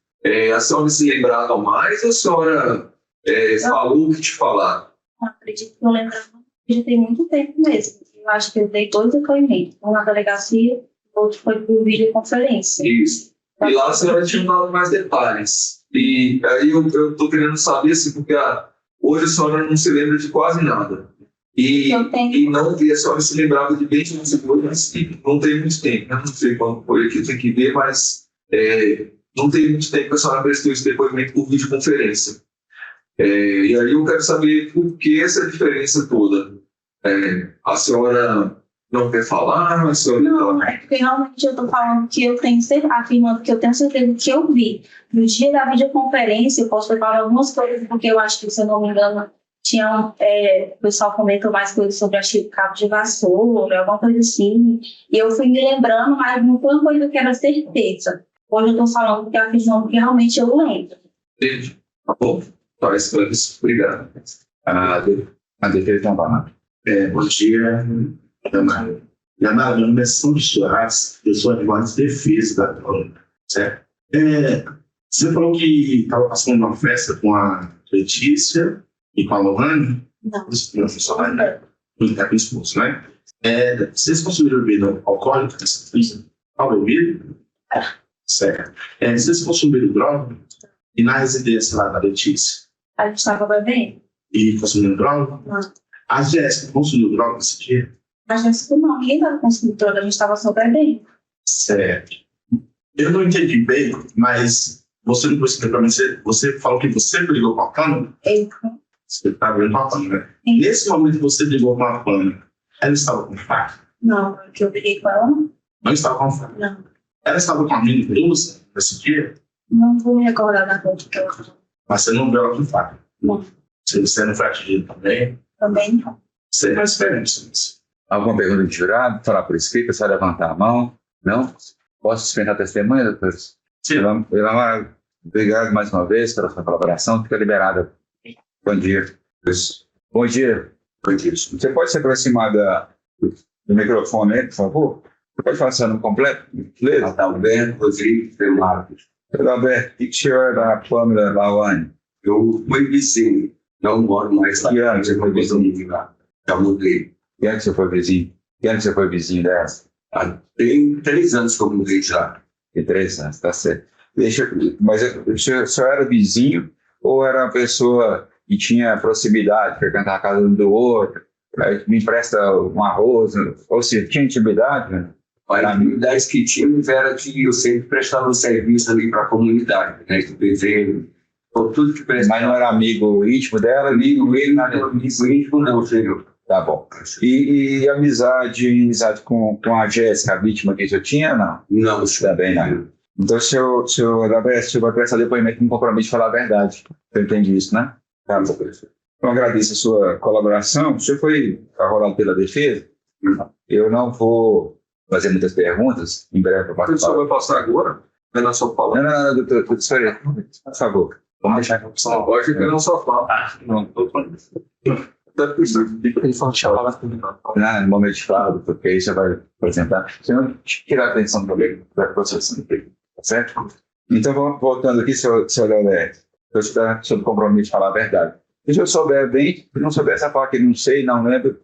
A senhora se lembrava mais ou a senhora falou o que te falaram? Eu acredito que eu lembrava, já tem muito tempo mesmo. Eu acho que eu dei 2 depoimentos. Um na delegacia, o outro foi por videoconferência. Isso. E lá a senhora tinha dado mais detalhes. E aí eu estou querendo saber, assim, porque hoje a senhora não se lembra de quase nada. E a senhora se lembrava de bem de muitas coisas, mas não tem muito tempo. Eu não sei quando foi aqui, tem que ver, mas não tem muito tempo que a senhora prestou esse depoimento por videoconferência. E aí eu quero saber por que essa diferença toda. A senhora não quer falar? A senhora Não, é porque realmente eu estou falando que eu tenho certeza, afirmando que eu tenho certeza que eu vi. No dia da videoconferência, eu posso falar algumas coisas, porque eu acho que, se eu não me engano, o pessoal comentou mais coisas sobre cabo de vassoura, alguma coisa assim. E eu fui me lembrando, mas não foi uma coisa que era certeza. Hoje eu estou falando que é a visão que realmente eu lembro. Entendi. Tá bom. Tá, esclarecido. Obrigado. A defesa não vai. Bom dia, Ana. E a Ana são Soares, eu sou advogado de defesa da Ana, certo? Você falou que estava passando uma festa com a Letícia e com a Lohane? Não. Não foi só a né? Com o esposo, né? Vocês consumiram bebida alcoólica nessa festa? Qual bebida? Certo. Vocês consumiram droga? E na residência lá da Letícia? A gente estava bebendo? E consumindo droga? Não. A Jéssica consumiu droga nesse dia? A Jéssica não, ninguém estava consumindo droga, a gente estava só bebendo. Certo. Eu não entendi bem, mas você não conseguiu para mim. Você falou que você brigou com a Pâmela? Você estava brigando com a Pâmela, né? Sim. Nesse momento que você brigou com a Pâmela, ela estava com faca? Não, porque eu briguei com ela, não. Não estava com faca? Não. Ela estava com a mini blusa nesse dia? Não vou me recordar da conta que ela falou. Mas você não viu ela com faca? Não. Você não foi atingido também? Também não. Você faz diferença nisso. Alguma pergunta de jurado? Falar por escrito? Só levantar a mão? Não? Posso dispensar testemunha, doutor? Sim. Ilamar, obrigado mais uma vez pela sua colaboração. Fica liberada. Bom dia. Bom dia. Bom dia. Você pode se aproximar do microfone aí, por favor? Você pode falar seu nome completo? Beleza? Adalberto Rodrigues Bernardo. Adalberto, o que o senhor é da Pâmela Lohane? Eu fui vizinho, não moro mais lá. Que ano você foi vizinho? Já mudei. Que ano você foi vizinho? Que ano você foi vizinho dessa? Tem 3 anos que eu mudei já. De 3 anos, tá certo. Mas o senhor era vizinho ou era uma pessoa que tinha proximidade, frequentar a casa um do outro, me empresta um arroz, ou seja, tinha intimidade? Né? A intimidade que tínhamos era que eu sempre prestava um serviço ali para a comunidade, né? Do desenho, tudo que prestava. Mas não era amigo íntimo dela? Amigo íntimo não, senhor. Tá bom. E amizade com a Jéssica, a vítima que você tinha, não? Não, também não. Então, senhor Adalberto, o senhor vai prestar depoimento com compromisso de falar a verdade. Eu entendi isso, né? Tá bom. Então, agradeço a sua colaboração. O senhor foi arrolado pela defesa. Eu não vou fazer muitas perguntas. Em breve eu passo. O senhor vai passar agora? É na sua fala? Não, doutor, por favor. Vamos deixar a opção. Lógico que não só fala. Não, no momento de fala, porque aí você vai apresentar. Se não tirar a atenção do meio da processão, tá certo? Então, voltando aqui, senhor Leonete, eu estou sob compromisso de falar a verdade. Se eu souber bem, se não souber essa parte que não sei, não lembro.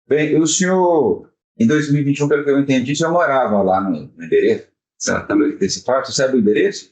Bem, o senhor, em 2021, pelo que eu entendi, o senhor morava lá no endereço. Exatamente. Desse fato, você sabe o endereço?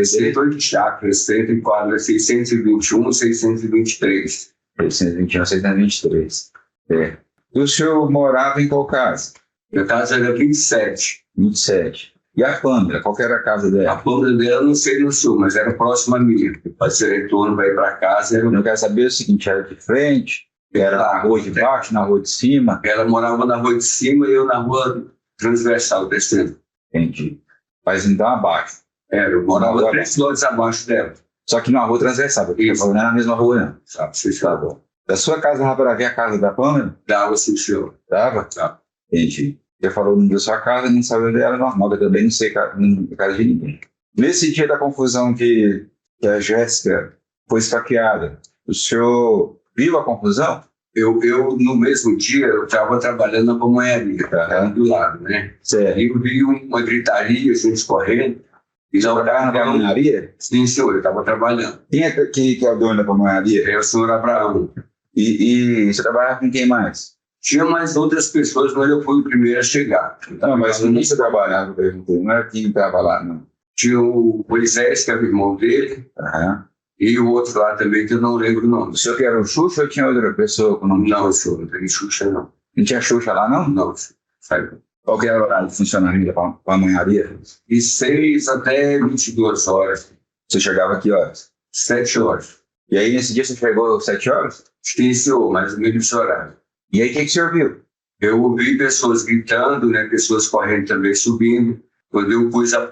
Setor de chakras, centro e quadra 621, 623. 621, 623. É. E o senhor morava em qual casa? Minha casa era 27. 27. E a Pâmela, qual que era a casa A dela? Pâmela dela não sei no sul, mas era próxima a minha. Fazia retorno, vai ir para casa. Eu quero saber o seguinte, era de frente, era na rua de baixo, na rua de cima? Ela morava na rua de cima e eu na rua transversal, descendo. Entendi. Mas então abaixo. Eu morava 3 quilômetros abaixo dela. Só que na rua transversal, porque Isso. não era na mesma rua, não. Sabe, você Tá sabe. bom. Da sua casa lá para ver a casa da Pâmela? Dava assim, senhor. Dava? Tá. Entendi. Você falou o nome da sua casa, não sabe onde era normal, eu também não sei a casa de ninguém. Nesse dia da confusão que a Jéssica foi esfaqueada, o senhor viu a confusão? Eu, no mesmo dia, eu estava trabalhando na pamonharia, do lado, né? Certo. Aí eu vi uma gritaria, gente correndo. E Você trabalhava na pamonharia? Sim, senhor, eu estava trabalhando. Quem é que é o dono da pamonharia? É o senhor Abraão. E você trabalhava com quem mais? Tinha mais outras pessoas, mas eu fui o primeiro a chegar. Não, mas não você trabalhava, eu perguntei. Não era quem estava lá, não. Tinha o Moisés, que era o irmão dele, Aham. e o outro lá também, que eu não lembro o nome. O senhor que era o Xuxa ou tinha outra pessoa com o nome de Não, Xuxa? senhor, não tem Xuxa, não. Não tinha Xuxa lá, não? Não, sabe? Qual que era o horário de funcionamento da pamonharia? E 6 até 22 horas, Você chegava aqui horas? 7 horas. E aí, nesse dia, você chegou às 7 horas? Sim, senhor, mais ou menos esse horário. E aí, o que o senhor viu? Eu ouvi pessoas gritando, né, pessoas correndo também, subindo. Quando eu pus a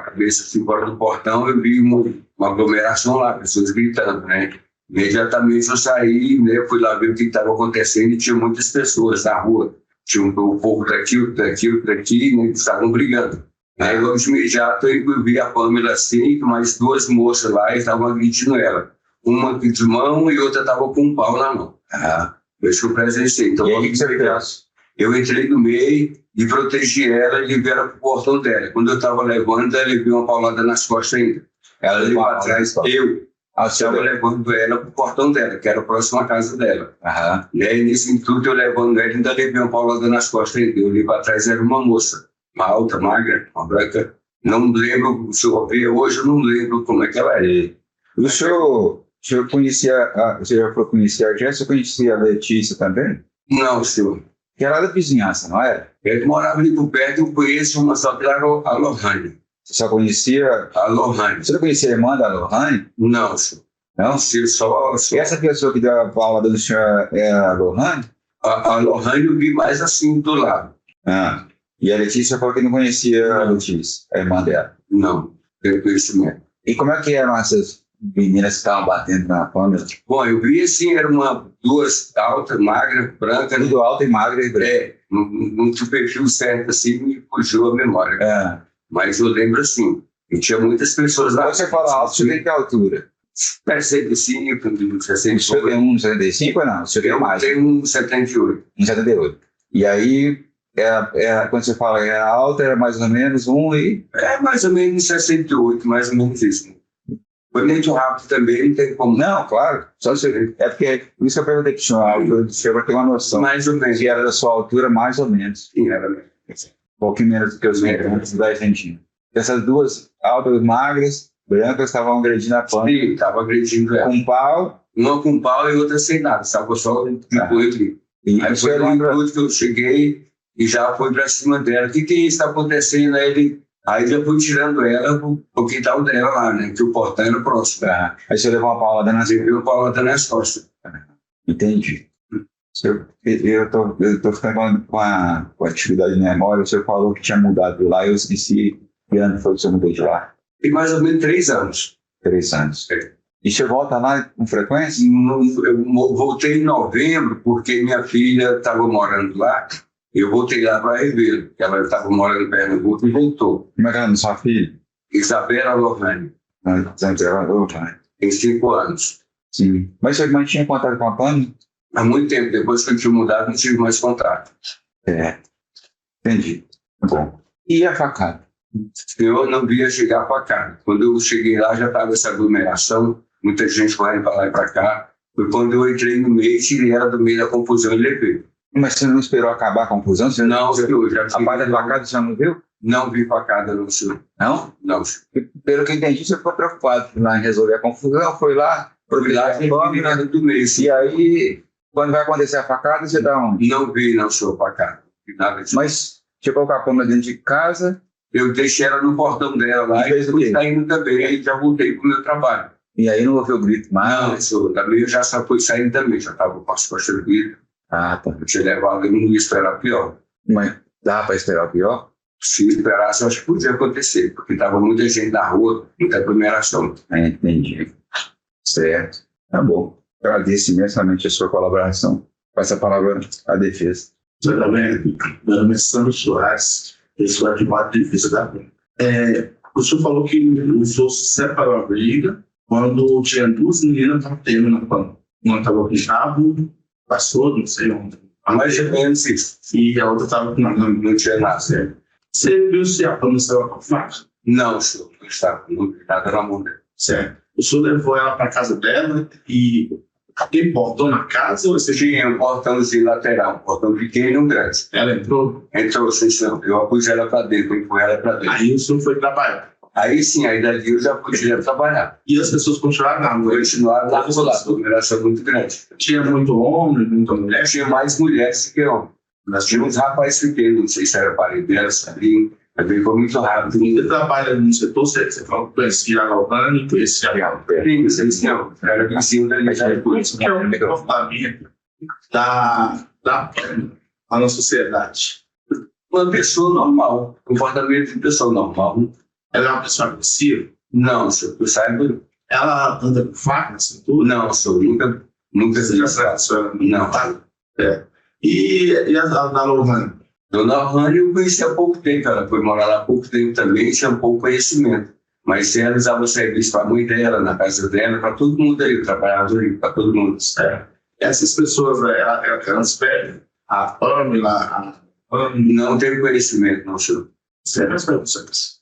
cabeça assim fora do portão, eu vi uma aglomeração lá, pessoas gritando, né? Imediatamente eu saí, né, fui lá ver o que estava acontecendo e tinha muitas pessoas na rua. Tinha o povo daqui, né, que estavam brigando. Aí, logo de imediato, eu vi a Pâmela assim, com mais 2 moças lá e estavam agredindo ela. Uma de mão e outra estava com um pau na mão. Eu acho que eu presenciei. Então, E aí, o que você fez? eu entrei no meio e protegi ela e levei ela pro portão dela. Quando eu estava levando, ela levei uma paulada nas costas ainda. Ela levou atrás, eu estava levando ela pro portão dela, que era próximo à casa dela. Aham. E aí, nesse intuito, eu levando ela, ainda levei uma paulada nas costas ainda. Eu olhei para trás, era uma moça, uma alta, magra, uma branca. Não lembro, se eu ver hoje, eu não lembro como é que ela era. O senhor conhecia você já foi conhecer a Jéssica, conhecia a Letícia também? Não, senhor. Que era da vizinhança, não era? Ele morava ali por perto, eu conheço uma só que era a Lohane. Você só conhecia... A Lohane. Você não conhecia a irmã da Lohane? Não, senhor. Não? Senhor, só... E essa pessoa que deu a palavra do senhor é a Lohane? A Lohane eu vi mais assim do lado. Ah. E a Letícia falou que não conhecia a Letícia, a irmã dela. Não, eu conheço mesmo. E como é que eram essas meninas que estavam batendo na Pâmela? Bom, eu vi assim, eram duas altas, magras, brancas. Tudo alta e magra e branca. Não tinha o perfil certo assim, me fugiu a memória. É. Mas eu lembro assim, e tinha muitas pessoas lá. Quando você fala alto, você tem que altura? 65, O senhor tem 1,75 ou não? O senhor tem mais? Eu tenho 1,78. 1,78. E aí, quando você fala é alta, era mais ou menos Mais ou menos 68, mais ou menos isso. Foi muito rápido também, não tem como. Não, claro. Só você... É porque, por isso que eu perguntei que tinha uma altura, o senhor vai ter uma noção. Mais ou menos. Se era da sua altura, mais ou menos. Sim, era mesmo. Um pouquinho menos do que os meninos da Argentina. Essas duas altas, magras, brancas, estavam agredindo a Pâmela. Sim, estava agredindo ela. Com pau. Uma com pau e outra sem nada, estava só no ali. E Aí o foi senhor no lembra... intuito que eu cheguei e já foi pra cima dela. O que é isso que está acontecendo? Aí já fui tirando ela pro quintal dela lá, né? Que o portão era próximo. Aí você levou uma paulada nas... Levei uma paulada nas costas. Entendi. Eu tô ficando com a atividade de memória. O senhor falou que tinha mudado de lá, eu esqueci que ano foi que o senhor mudou de lá. Tem mais ou menos 3 anos. 3 anos. É. E você volta lá com frequência? Eu voltei em novembro porque minha filha estava morando lá. Eu voltei lá para revê-la, porque ela estava morando em Pernambuco e voltou. Como é que era sua filha? Isabela Lohane, tem 5 anos. Sim. Mas você mantinha contato com a Pâmela? Há muito tempo, depois que eu tinha mudado, não tive mais contato. Entendi. Bom. E a facada? Eu não via chegar para cá. Quando eu cheguei lá, já estava essa aglomeração, muita gente correndo para lá e para cá. Foi quando eu entrei no meio, tirei ela do meio da confusão e levei. Mas você não esperou acabar a confusão? Você Não, senhor, já a parte da facada você não viu? Não vi facada no senhor. Não? Não. Pelo que eu entendi, você ficou preocupado lá em resolver a confusão, foi lá, Fui lá procurar a câmera, do mês. e aí, quando vai acontecer a facada, você dá onde? Não vi, não, senhor, facada. Nada disso. Mas chegou com a câmera dentro de casa, Eu deixei ela no portão dela lá E fez e o fui quê? saindo também. Aí já voltei pro meu trabalho. e aí não ouviu o grito mais. Não, senhor, também eu já só fui saindo também. Já estava com as costas do vidro. Ah, tá. Eu tinha levado, eu não ia esperar pior. Mas dá para esperar o pior? Se esperasse, eu acho que podia acontecer, porque estava muita gente na rua, muita aglomeração. Entendi. Certo. Tá bom. Agradeço imensamente a sua colaboração. Passa a palavra à defesa. Exatamente. Meu nome é Sandro Soares, eu sou advogado de defesa da Bruna. O senhor falou que o senhor separou a briga quando tinha duas meninas batendo na pano. Uma estava com chave, passou, não sei onde. Mais ou menos isso. E a outra estava com nada. Não tinha nada. Certo. Você viu se a pano estava com faca? Não, senhor, não estava com nada na mão dela. Certo. O senhor levou ela para casa dela e tem portão na casa ou você Tinha um portãozinho lateral, um portão pequeno e um grande. ela entrou? Entrou, sim, senhor. Eu pus ela para dentro, eu pus ela para dentro. Aí o senhor foi trabalhar. Aí sim, aí dali eu já podia trabalhar. E as pessoas continuaram na rua. Continuaram lá do lado, a aglomeração muito grande. Tinha muito homem, muita mulher. Tinha mais mulheres que homens. Nós tínhamos rapazes pequenos, não sei se era parede dela, sabia. Também foi muito rápido. Você trabalha no setor, você falou que conhecia a Galvani, conhecia a Galvani. Sim, eles não. Era vizinho dali. Isso que é um comportamento da na sociedade. Uma pessoa normal. Comportamento de pessoa normal. Ela é uma pessoa agressiva. Não, senhor, eu saiba. Ela anda com faca na cintura. Não, senhor, nunca Você já sabe, a senhora Não. E a da Galvani? Dona Rani eu conheci há pouco tempo, ela foi morar lá há pouco tempo também, tinha pouco conhecimento. Mas realizava serviço para a mãe dela, na casa dela, para todo mundo aí, eu trabalhava ali, para todo mundo. Essas pessoas, elas pedem a Pamela, Não tenho conhecimento, não, senhor. as perguntas.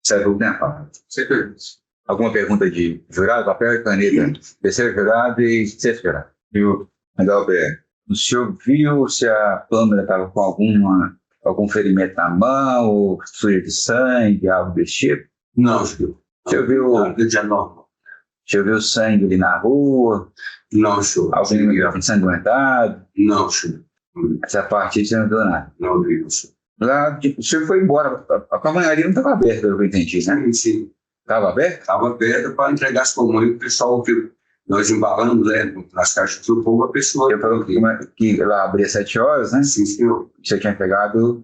Certo, né, Paulo? Sem perguntas. Alguma pergunta de jurado, papel e caneta? Terceiro jurado e sexto jurado. Viu? Adalberto, o senhor viu se a Pâmela estava com algum ferimento na mão, ou suja de sangue, algo desse tipo? Não, senhor. O senhor viu, Nada de anormal. o senhor viu sangue ali na rua? Não, senhor. Alguém ensanguentado? Não, senhor. Essa parte você não viu nada. Não vi, senhor. Lá, tipo, o senhor foi embora. A caminharia não estava aberta, pelo que eu entendi, né? Sim, sim. Estava aberta? Estava aberto para entregar as comunhões, o pessoal que nós embalamos, né, nas caixas do povo, a pessoa. Eu falei que lá abria 7 horas, né? Sim, senhor. Você tinha pegado.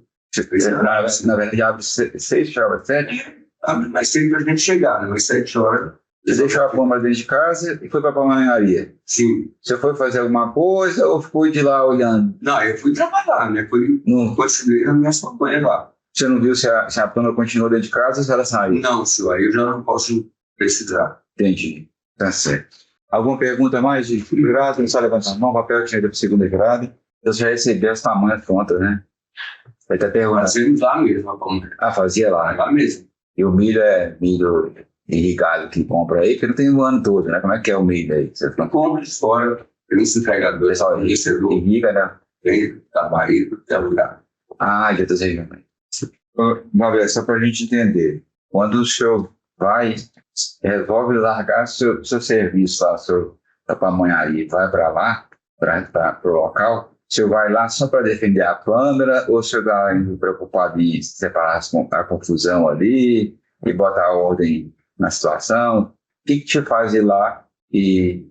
Na verdade, abre 6 horas, 7. Abre mais cedo para a gente chegar, né? Às 7 horas. Você deixou a Pâmela dentro de casa e foi para a pamonharia. Sim. Você foi fazer alguma coisa ou ficou de lá olhando? Não, eu fui trabalhar, né? Continuei na minha campanha lá. Você não viu se a Pâmela continuou dentro de casa ou se ela saiu? Não, senhor, aí eu já não posso precisar. Entendi. Tá certo. Alguma pergunta mais de jurado? Não só levantar a mão, papel que tinha ido para o segundo jurado. Eu já recebi as tamanhas prontas, né? Vai estar perguntando. Fazendo lá mesmo, a pamonha. Ah, fazia lá. Lá mesmo. E o milho é milho irrigado que compra aí, que não tem o ano todo, né? Como é que é o milho aí? Você Não compra de fora, tem esse entregador, pessoal recebedor, irriga, né? vem da Bahia, do teu lugar. Ah, já estou sabendo. Gabriel, só para a gente entender. Quando o senhor vai, resolve largar seu serviço lá, da pamonharia, vai para lá, para o local, o senhor vai lá só para defender a Pâmela ou o senhor está indo preocupado em separar a confusão ali e botar a ordem na situação? O que te faz ir lá e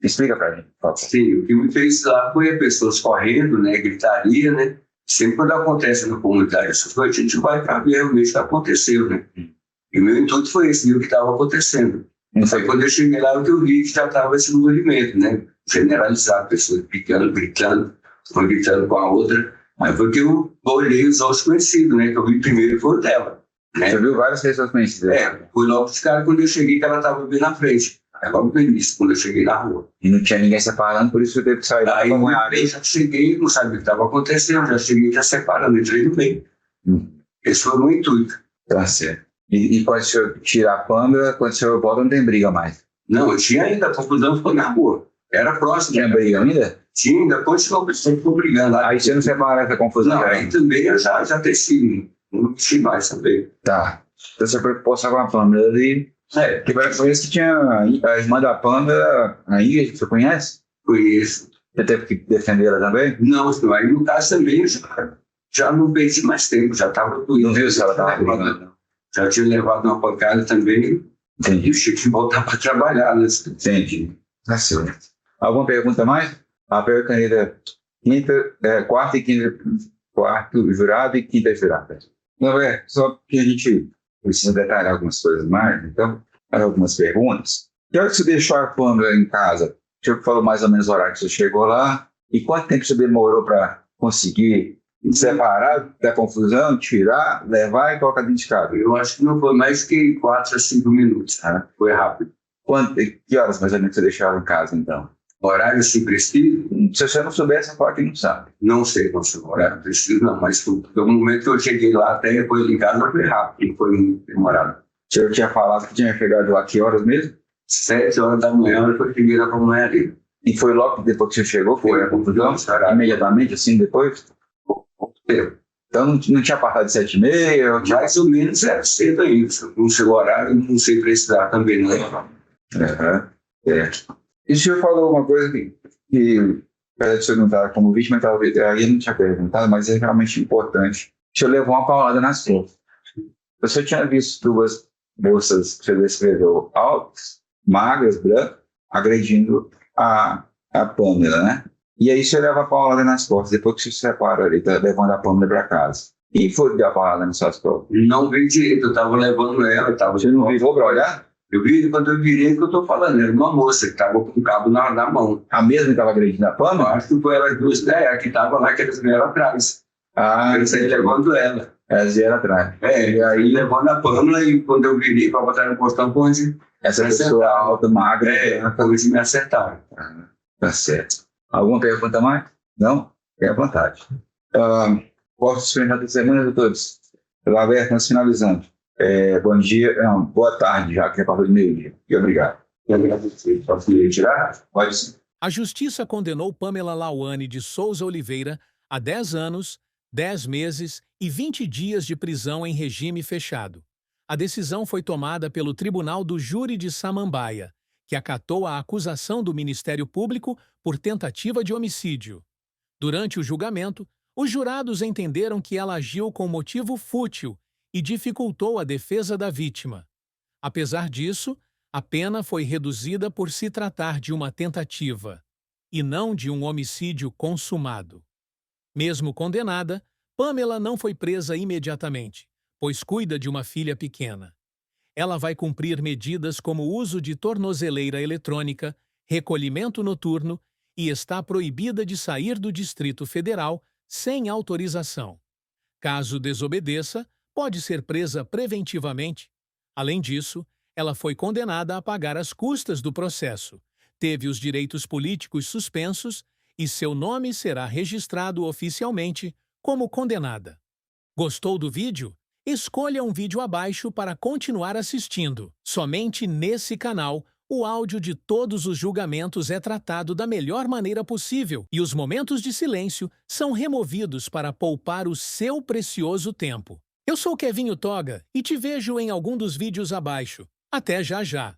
explica para a gente, por favor. Sim, o que me fez lá foi as pessoas correndo, né, gritaria, né? Sempre quando acontece na comunidade essas coisas, a gente vai para ver realmente o que está acontecendo, né? E o meu intuito foi esse, ver o que estava acontecendo. Aí quando eu cheguei lá, eu vi que já estava esse movimento, né? Generalizado, pessoas gritando, uma gritando com a outra. Mas foi que eu olhei os outros conhecidos, né? Que eu vi primeiro foi o dela. Né? Você viu várias pessoas conhecidas? Foi logo os caras quando eu cheguei que ela estava bem na frente. É logo no início, quando eu cheguei na rua. E não tinha ninguém separando, por isso eu teve que sair da Aí pamonharia. eu já cheguei, não sabia o que estava acontecendo, já cheguei já separando, entrei no meio. Esse foi o meu intuito. Tá certo. E quando o senhor tira a Pâmela, quando o senhor volta, não tem briga mais? Não, eu tinha ainda, a confusão foi na rua. Era próximo. Tinha briga ainda? Tinha, ainda continuou, a pessoa ficou brigando. Aí você não separa essa confusão? Não, aí também eu já teci Não mexi mais também. Tá. Então você preocupação com a Pâmela ali. É, Que parece que tinha a irmã da Pâmela, a Ingrid, você conhece? conheço. Você teve que defender ela também? Não, aí no caso também já não perdi mais tempo, já estava doido. Não viu se ela estava brigando? Já tinha levado uma pancada também. Entendi. E tinha que voltar para trabalhar, né? Entendi. Tá certo. Alguma pergunta mais? A pergunta quarta e quinta, quarto jurado e quinta jurada. Não é, só que a gente precisa detalhar algumas coisas mais, então, algumas perguntas. Que hora que você deixou a Pâmela em casa? Você falou mais ou menos o horário que você chegou lá. E quanto tempo você demorou para conseguir separar da confusão, tirar, levar e colocar dentro de casa? Eu acho que não foi mais que 4 a 5 minutos, tá? Foi rápido. Que horas mais ou menos você deixava em casa, então? Horário assim preciso? Se você não soubesse, você fala que não sabe. Não sei qual foi o horário preciso, não, mas no momento que eu cheguei lá, até depois em casa, foi rápido, não foi muito demorado. Eu tinha falado que tinha chegado lá que horas mesmo? 7 horas da manhã, eu cheguei na pamonharia. E foi logo depois que você chegou? Foi a confusão? Imediatamente, assim, depois? Então não tinha passado de 7h30? Mais ou menos era cedo ainda. Não chegou o horário, não sei precisar também, não. E o senhor falou uma coisa que apesar de o senhor não estar como vítima, talvez aí eu não tinha perguntado, mas é realmente importante. O senhor levou uma paulada nas costas. O senhor tinha visto duas moças que você descreveu, altas, magras, brancas, agredindo a Pâmela, né? E aí você leva a paulada nas costas, depois que você se separa ali, tá levando a Pâmela para casa. E foi dar a paulada nas suas costas? Não vi direito, eu estava levando ela. Você não virou para olhar? Eu vi quando eu virei que eu estou falando, era uma moça que estava com o cabo na mão. A mesma que estava agredindo a Pâmela? Acho que foi elas duas, a que estava lá, que eles vieram atrás. Eles saíram levando ela. Elas vieram atrás. E aí levando a Pâmela, e quando eu virei para botar no postão, onde essa pessoa alta, magra, onde me acertaram. Tá certo. Alguma pergunta mais? Não? Fique à vontade. Posso experimentar da semana, doutores? Alberto, nós finalizando. Bom dia, não, boa tarde já, que é para o meio-dia. E obrigado. Posso me retirar? Pode sim. A Justiça condenou Pâmela Lauane de Souza Oliveira a 10 anos, 10 meses e 20 dias de prisão em regime fechado. A decisão foi tomada pelo Tribunal do Júri de Samambaia, que acatou a acusação do Ministério Público por tentativa de homicídio. Durante o julgamento, os jurados entenderam que ela agiu com motivo fútil e dificultou a defesa da vítima. Apesar disso, a pena foi reduzida por se tratar de uma tentativa, e não de um homicídio consumado. Mesmo condenada, Pâmela não foi presa imediatamente, pois cuida de uma filha pequena. Ela vai cumprir medidas como o uso de tornozeleira eletrônica, recolhimento noturno e está proibida de sair do Distrito Federal sem autorização. Caso desobedeça, pode ser presa preventivamente. Além disso, ela foi condenada a pagar as custas do processo, teve os direitos políticos suspensos e seu nome será registrado oficialmente como condenada. Gostou do vídeo? Escolha um vídeo abaixo para continuar assistindo. Somente nesse canal, o áudio de todos os julgamentos é tratado da melhor maneira possível e os momentos de silêncio são removidos para poupar o seu precioso tempo. Eu sou Kevinho Toga e te vejo em algum dos vídeos abaixo. Até já já!